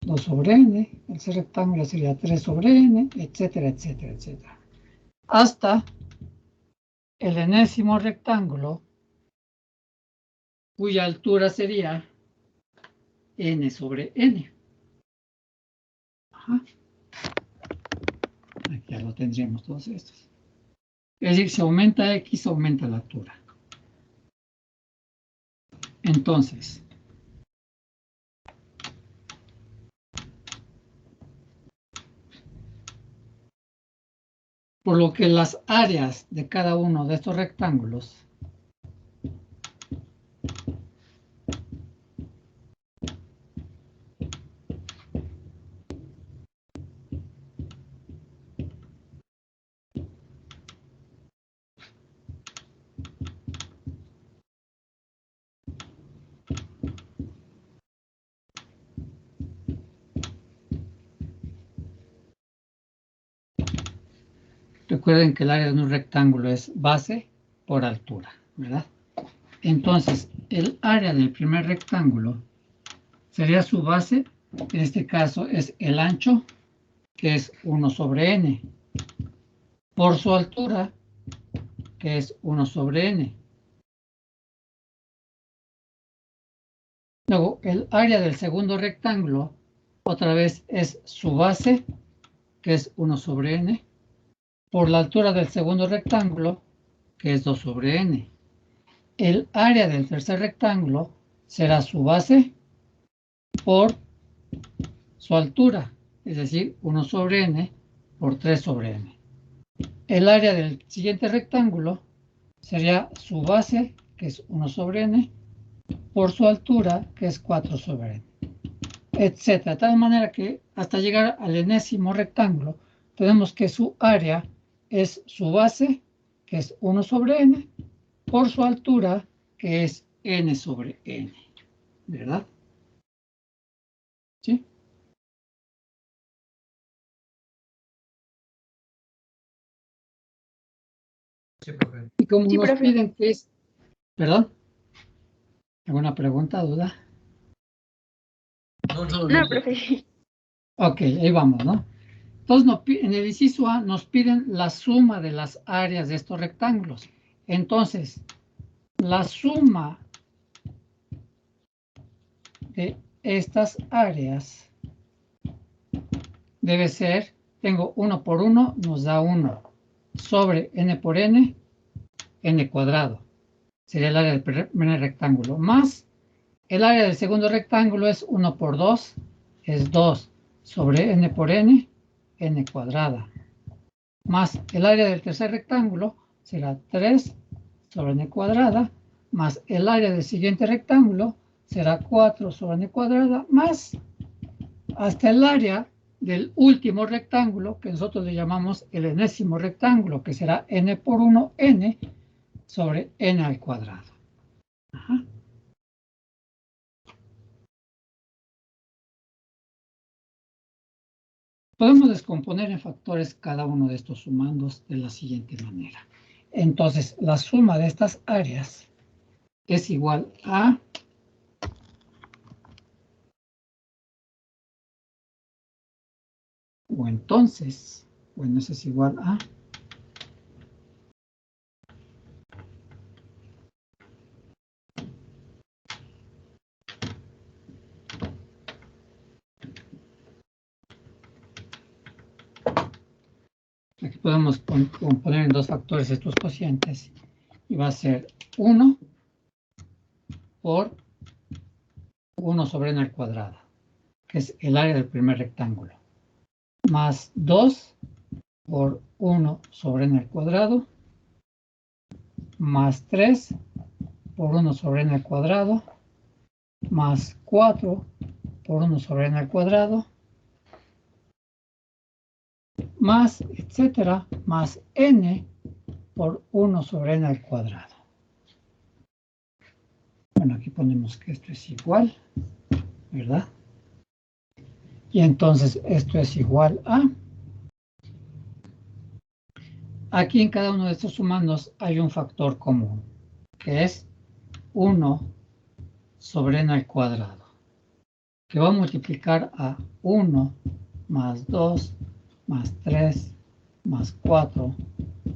2 sobre n. Ese rectángulo sería 3 sobre n, etcétera, etcétera, etcétera. Hasta el enésimo rectángulo, cuya altura sería n sobre n. Ajá. Aquí ya lo tendríamos todos estos. Es decir, si aumenta x, aumenta la altura. Entonces, por lo que las áreas de cada uno de estos rectángulos recuerden que el área de un rectángulo es base por altura, ¿verdad? Entonces, el área del primer rectángulo sería su base en este caso es el ancho, que es 1 sobre n, por su altura, que es 1 sobre n. Luego, el área del segundo rectángulo, otra vez es su base, que es 1 sobre n, por la altura del segundo rectángulo, que es 2 sobre n. El área del tercer rectángulo será su base por su altura, es decir, 1 sobre n por 3 sobre n. El área del siguiente rectángulo sería su base, que es 1 sobre n, por su altura, que es 4 sobre n, etc. De tal manera que hasta llegar al enésimo rectángulo, tenemos que su área es su base, que es 1 sobre n, por su altura, que es n sobre n, ¿verdad? ¿Sí? Sí, profe. Y como Sí, nos profe. piden que es, ¿perdón? ¿Alguna pregunta, duda? No, No, profe. Ok, ahí vamos, ¿no? Entonces, en el inciso A nos piden la suma de las áreas de estos rectángulos. Entonces, la suma de estas áreas debe ser, tengo 1 por 1, nos da 1, sobre n por n, n cuadrado. Sería el área del primer rectángulo, más el área del segundo rectángulo es 1 por 2, es 2 sobre n por n, n cuadrada. Más el área del tercer rectángulo será 3 sobre n cuadrada, más el área del siguiente rectángulo será 4 sobre n cuadrada, más hasta el área del último rectángulo, que nosotros le llamamos el enésimo rectángulo, que será n por 1, n sobre n al cuadrado. Ajá. Podemos descomponer en factores cada uno de estos sumandos de la siguiente manera. Entonces, la suma de estas áreas es igual a o entonces, bueno, eso es igual a aquí podemos componer en dos factores estos cocientes y va a ser 1 por 1 sobre n al cuadrado, que es el área del primer rectángulo, más 2 por 1 sobre n al cuadrado, más 3 por 1 sobre n al cuadrado, más 4 por 1 sobre n al cuadrado, más, etcétera, más n por 1 sobre n al cuadrado. Bueno, aquí ponemos que esto es igual, ¿verdad? Y entonces esto es igual a... Aquí en cada uno de estos sumandos hay un factor común, que es 1 sobre n al cuadrado, que va a multiplicar a 1 más 2 más 3 más 4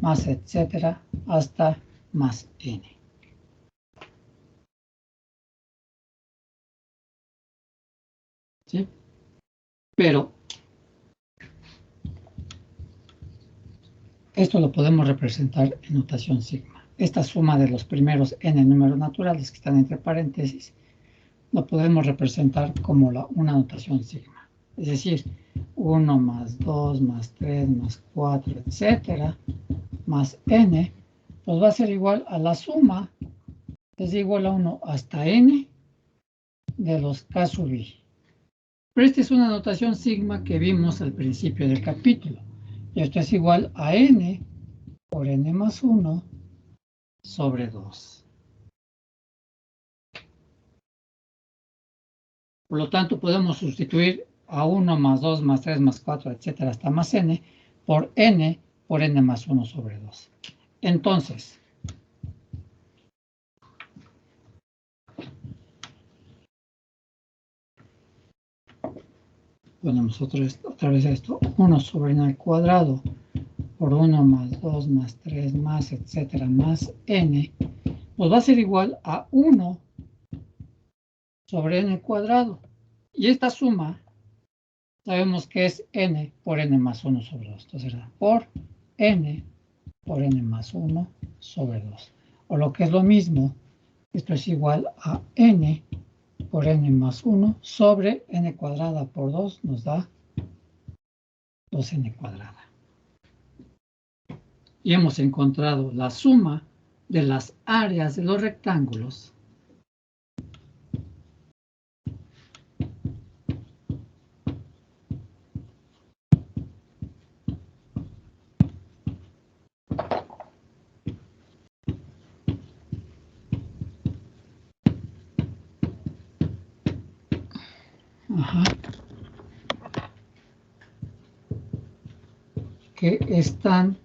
más etcétera hasta más n. ¿Sí? Pero esto lo podemos representar en notación sigma. Esta suma de los primeros n números naturales que están entre paréntesis lo podemos representar como una notación sigma. Es decir, 1 más 2 más 3 más 4, etcétera, más n, pues va a ser igual a la suma, es igual a 1 hasta n de los k sub i. Pero esta es una notación sigma que vimos al principio del capítulo. Y esto es igual a n por n más 1 sobre 2. Por lo tanto, podemos sustituir a 1 más 2 más 3 más 4, etcétera, hasta más n por n más 1 sobre 2. Entonces, ponemos otra vez esto, 1 sobre n al cuadrado por 1 más 2 más 3 más, etcétera, más n, nos va a ser igual a 1 sobre n cuadrado. Y esta suma sabemos que es n por n más 1 sobre 2. Entonces será por n más 1 sobre 2. O lo que es lo mismo, esto es igual a n por n más 1 sobre n cuadrada por 2 nos da 2n cuadrada. Y hemos encontrado la suma de las áreas de los rectángulos que están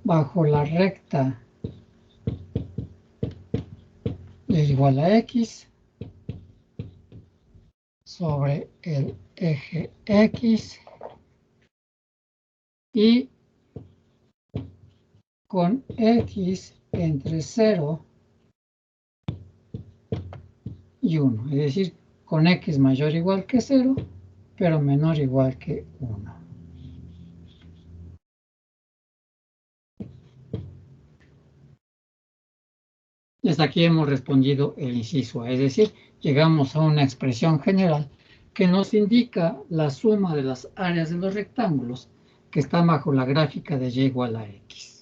bajo la recta y igual a x sobre el eje x y con x entre 0 y 1, es decir, con x mayor o igual que 0, pero menor o igual que 1. Y hasta aquí hemos respondido el inciso A, es decir, llegamos a una expresión general que nos indica la suma de las áreas de los rectángulos que están bajo la gráfica de y igual a x.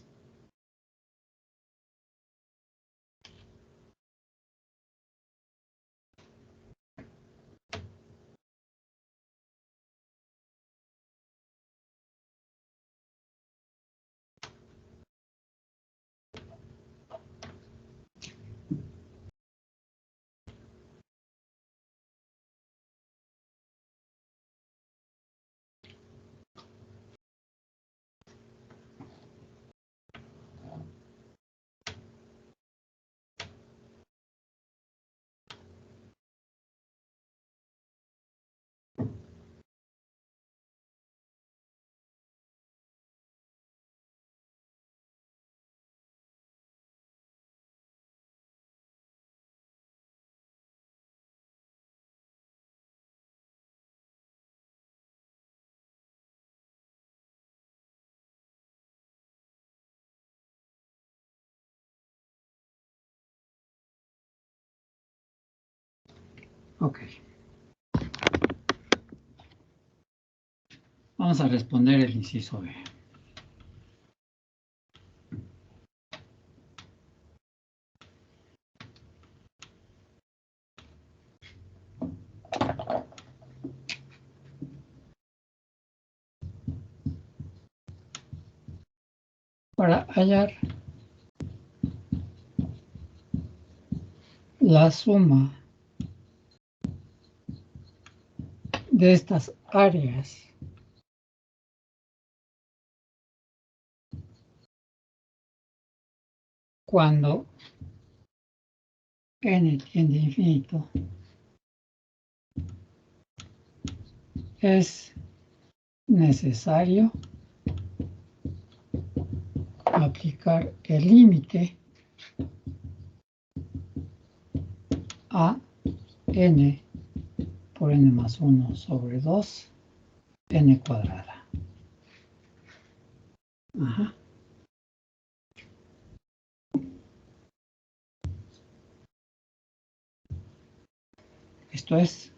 Ok. Vamos a responder el inciso B. Para hallar la suma de estas áreas cuando n tiende a infinito es necesario aplicar el límite a n por n más 1 sobre 2 n cuadrada. Ajá. Esto es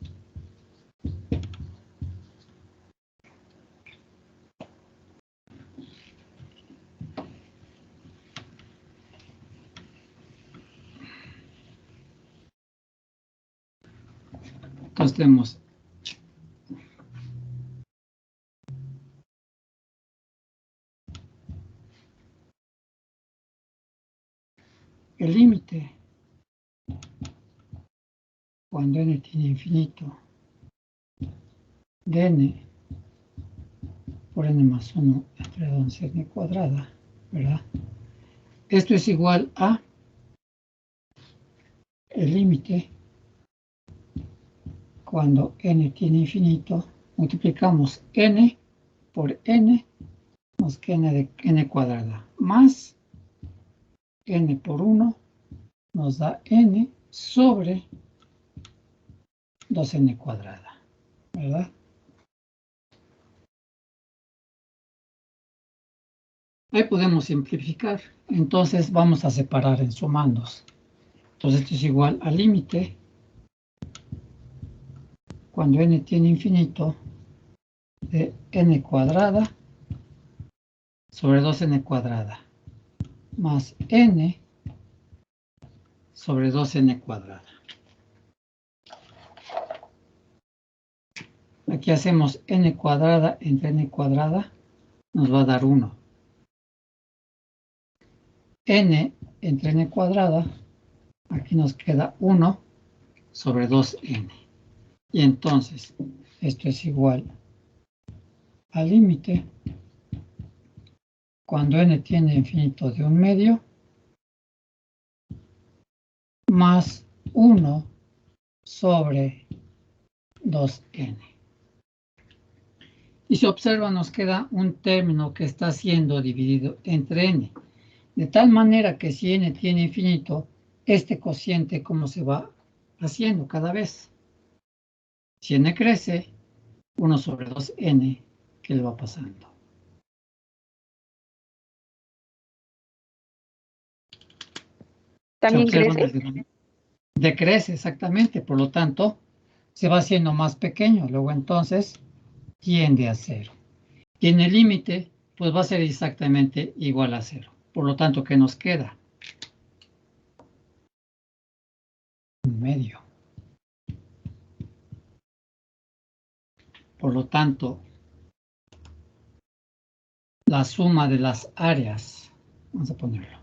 entonces tenemos el límite cuando n tiene infinito de n por n más 1 entre 2n cuadrada, ¿verdad? Esto es igual a el límite cuando n tiene infinito, multiplicamos n por n, nos queda n de n cuadrada, más n por 1 nos da n sobre 2n cuadrada, ¿verdad? Ahí podemos simplificar. Entonces vamos a separar en sumandos. Entonces esto es igual al límite cuando n tiene infinito de n cuadrada sobre 2n cuadrada más n sobre 2n cuadrada. Aquí hacemos n cuadrada entre n cuadrada, nos va a dar 1. N entre n cuadrada, aquí nos queda 1 sobre 2n. Y entonces, esto es igual al límite cuando n tiene infinito de 1/2 más 1 sobre 2n. Y si observa, nos queda un término que está siendo dividido entre n. De tal manera que si n tiene infinito, este cociente, ¿cómo se va haciendo cada vez? Si n crece, 1 sobre 2n, ¿qué le va pasando? ¿También ¿Se observan crece? Decrece, exactamente. Por lo tanto, se va haciendo más pequeño. Luego, entonces, tiende a 0. Y en el límite, pues va a ser exactamente igual a 0. Por lo tanto, ¿qué nos queda? 1/2. Por lo tanto, la suma de las áreas, vamos a ponerlo,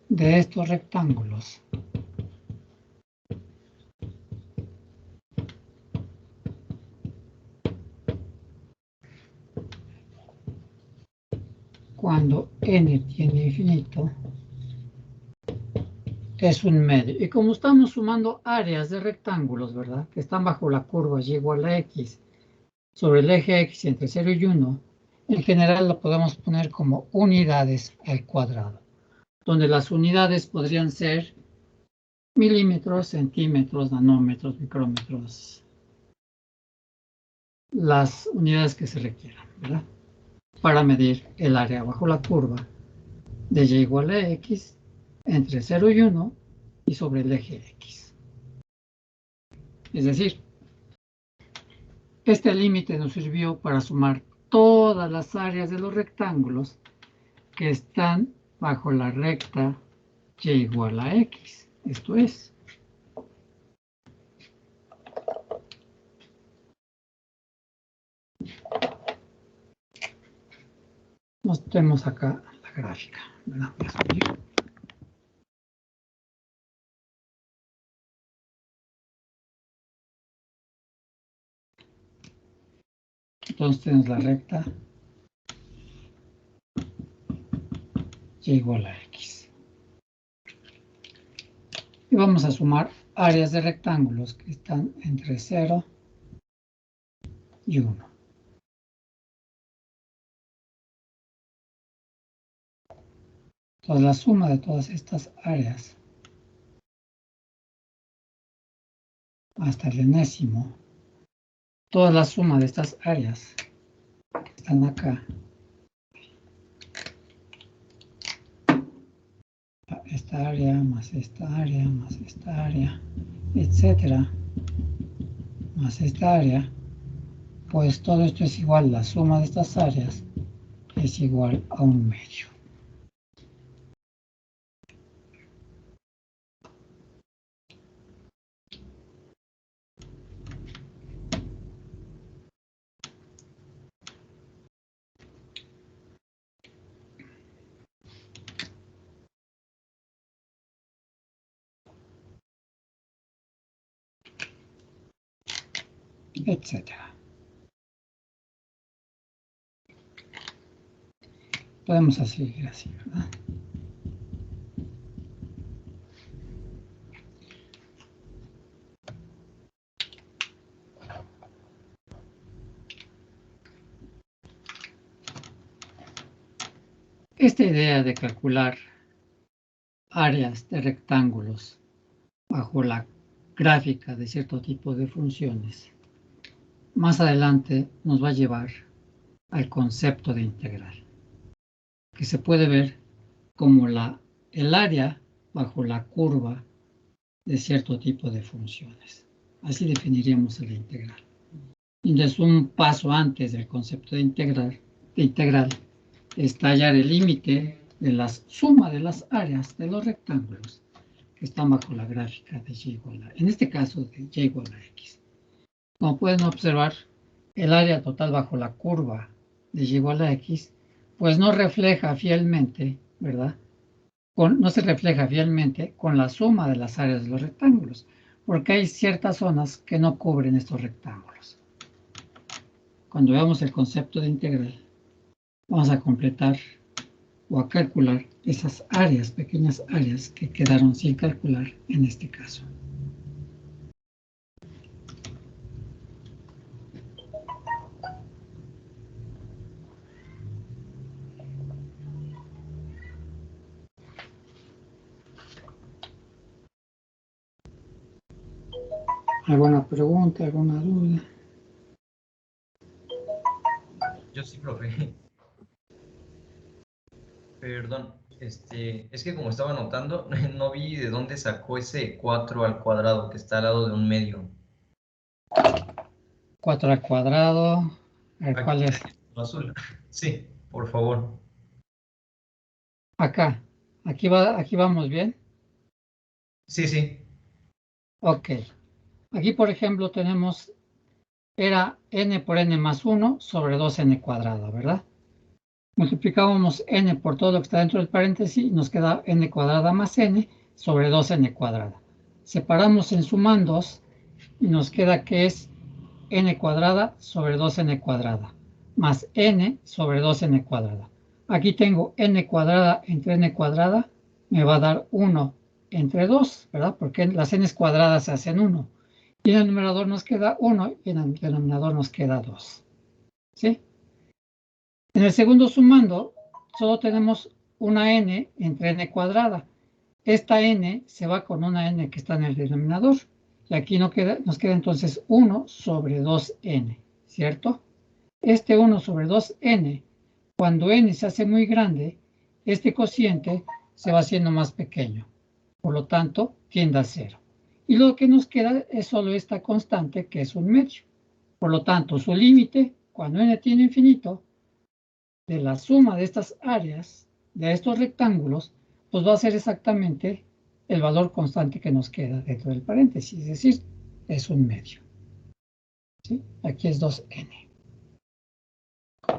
de estos rectángulos cuando n tiene infinito es 1/2. Y como estamos sumando áreas de rectángulos, ¿verdad? Que están bajo la curva y igual a x sobre el eje x entre 0 y 1, en general lo podemos poner como unidades al cuadrado, donde las unidades podrían ser milímetros, centímetros, nanómetros, micrómetros, las unidades que se requieran, ¿verdad? Para medir el área bajo la curva de y igual a x entre 0 y 1 y sobre el eje x. Es decir, este límite nos sirvió para sumar todas las áreas de los rectángulos que están bajo la recta y igual a x. Esto es. Mostremos acá la gráfica, ¿verdad? Entonces tenemos la recta y igual a x. Y vamos a sumar áreas de rectángulos que están entre 0 y 1. Entonces la suma de todas estas áreas hasta el enésimo, toda la suma de estas áreas que están acá, esta área, más esta área, más esta área, etcétera, más esta área, pues todo esto es igual, la suma de estas áreas es igual a 1/2. etcétera. Podemos seguir así, ¿verdad? Esta idea de calcular áreas de rectángulos bajo la gráfica de cierto tipo de funciones, más adelante nos va a llevar al concepto de integral, que se puede ver como el área bajo la curva de cierto tipo de funciones. Así definiríamos la integral. Entonces, un paso antes del concepto de integral está hallar el límite de la suma de las áreas de los rectángulos que están bajo la gráfica de y igual a, en este caso de y igual a x. Como pueden observar, el área total bajo la curva de y igual a x, pues no refleja fielmente, ¿verdad? No se refleja fielmente con la suma de las áreas de los rectángulos, porque hay ciertas zonas que no cubren estos rectángulos. Cuando veamos el concepto de integral, vamos a completar o a calcular esas áreas, pequeñas áreas que quedaron sin calcular en este caso. ¿Alguna pregunta, alguna duda? Yo sí, profe. Perdón, es que como estaba anotando, no vi de dónde sacó ese 4 al cuadrado que está al lado de un medio. 4 al cuadrado. A ver, ¿cuál es? Azul. Sí, por favor. Acá. Aquí vamos bien. Sí, sí. Ok. Aquí, por ejemplo, tenemos, era n por n más 1 sobre 2n cuadrado, ¿verdad? Multiplicábamos n por todo lo que está dentro del paréntesis y nos queda n cuadrada más n sobre 2n cuadrada. Separamos en sumandos y nos queda que es n cuadrada sobre 2n cuadrada más n sobre 2n cuadrada. Aquí tengo n cuadrada entre n cuadrada, me va a dar 1 entre 2, ¿verdad? Porque las n cuadradas se hacen 1. Y en el numerador nos queda 1 y en el denominador nos queda 2. ¿Sí? En el segundo sumando, solo tenemos una n entre n cuadrada. Esta n se va con una n que está en el denominador. Y aquí nos queda entonces 1 sobre 2n, ¿cierto? Este 1 sobre 2n, cuando n se hace muy grande, este cociente se va haciendo más pequeño. Por lo tanto, tiende a 0. Y lo que nos queda es solo esta constante, que es un medio. Por lo tanto, su límite, cuando n tiene infinito, de la suma de estas áreas, de estos rectángulos, pues va a ser exactamente el valor constante que nos queda dentro del paréntesis, es decir, es un medio. ¿Sí? Aquí es 2n.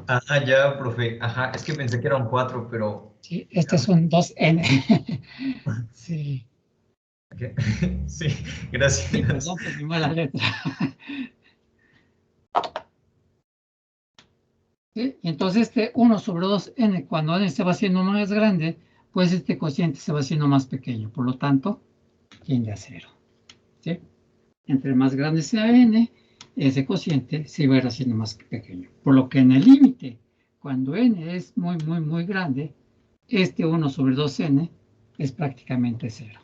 Ajá, ya, profe. Ajá, es que pensé que era un 4, pero... Sí, este es un 2n. Sí. Okay. Sí, Sí, gracias. perdón por mi mala letra. ¿Sí? Entonces este 1 sobre 2n, cuando n se va haciendo más grande, pues este cociente se va haciendo más pequeño. Por lo tanto, tiende a 0. ¿Sí? Entre más grande sea n, ese cociente se va a ir haciendo más pequeño. Por lo que en el límite, cuando n es muy, muy, muy grande, este 1 sobre 2n es prácticamente 0.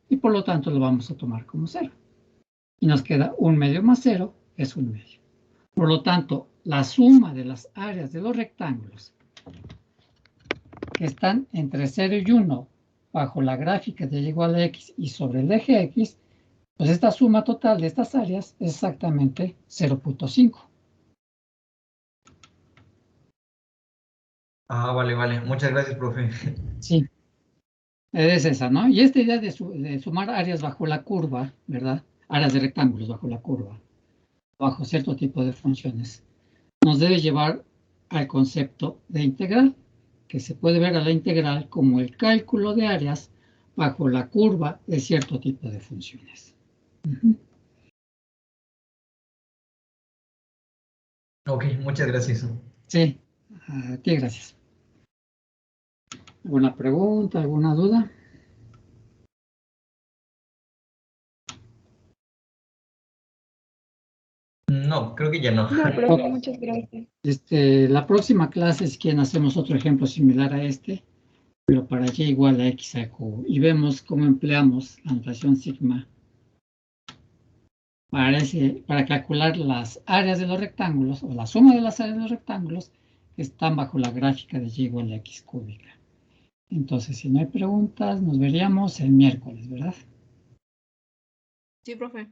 Y por lo tanto lo vamos a tomar como 0. Y nos queda 1 medio más 0 es 1 medio. Por lo tanto, la suma de las áreas de los rectángulos que están entre 0 y 1 bajo la gráfica de y igual a x y sobre el eje x, pues esta suma total de estas áreas es exactamente 0.5. Ah, vale, vale. Muchas gracias, profe. Sí, es esa, ¿no? Y esta idea de sumar áreas bajo la curva, ¿verdad? Áreas de rectángulos bajo la curva, bajo cierto tipo de funciones, nos debe llevar al concepto de integral, que se puede ver a la integral como el cálculo de áreas bajo la curva de cierto tipo de funciones. Ok, muchas gracias. Sí, a ti gracias. ¿Alguna pregunta, alguna duda? No, creo que ya no. No, profe, muchas gracias. La próxima clase es quien hacemos otro ejemplo similar a este, pero para y igual a x a q. Y vemos cómo empleamos la notación sigma para calcular las áreas de los rectángulos o la suma de las áreas de los rectángulos que están bajo la gráfica de y igual a x cúbica. Entonces, si no hay preguntas, nos veríamos el miércoles, ¿verdad? Sí, profe.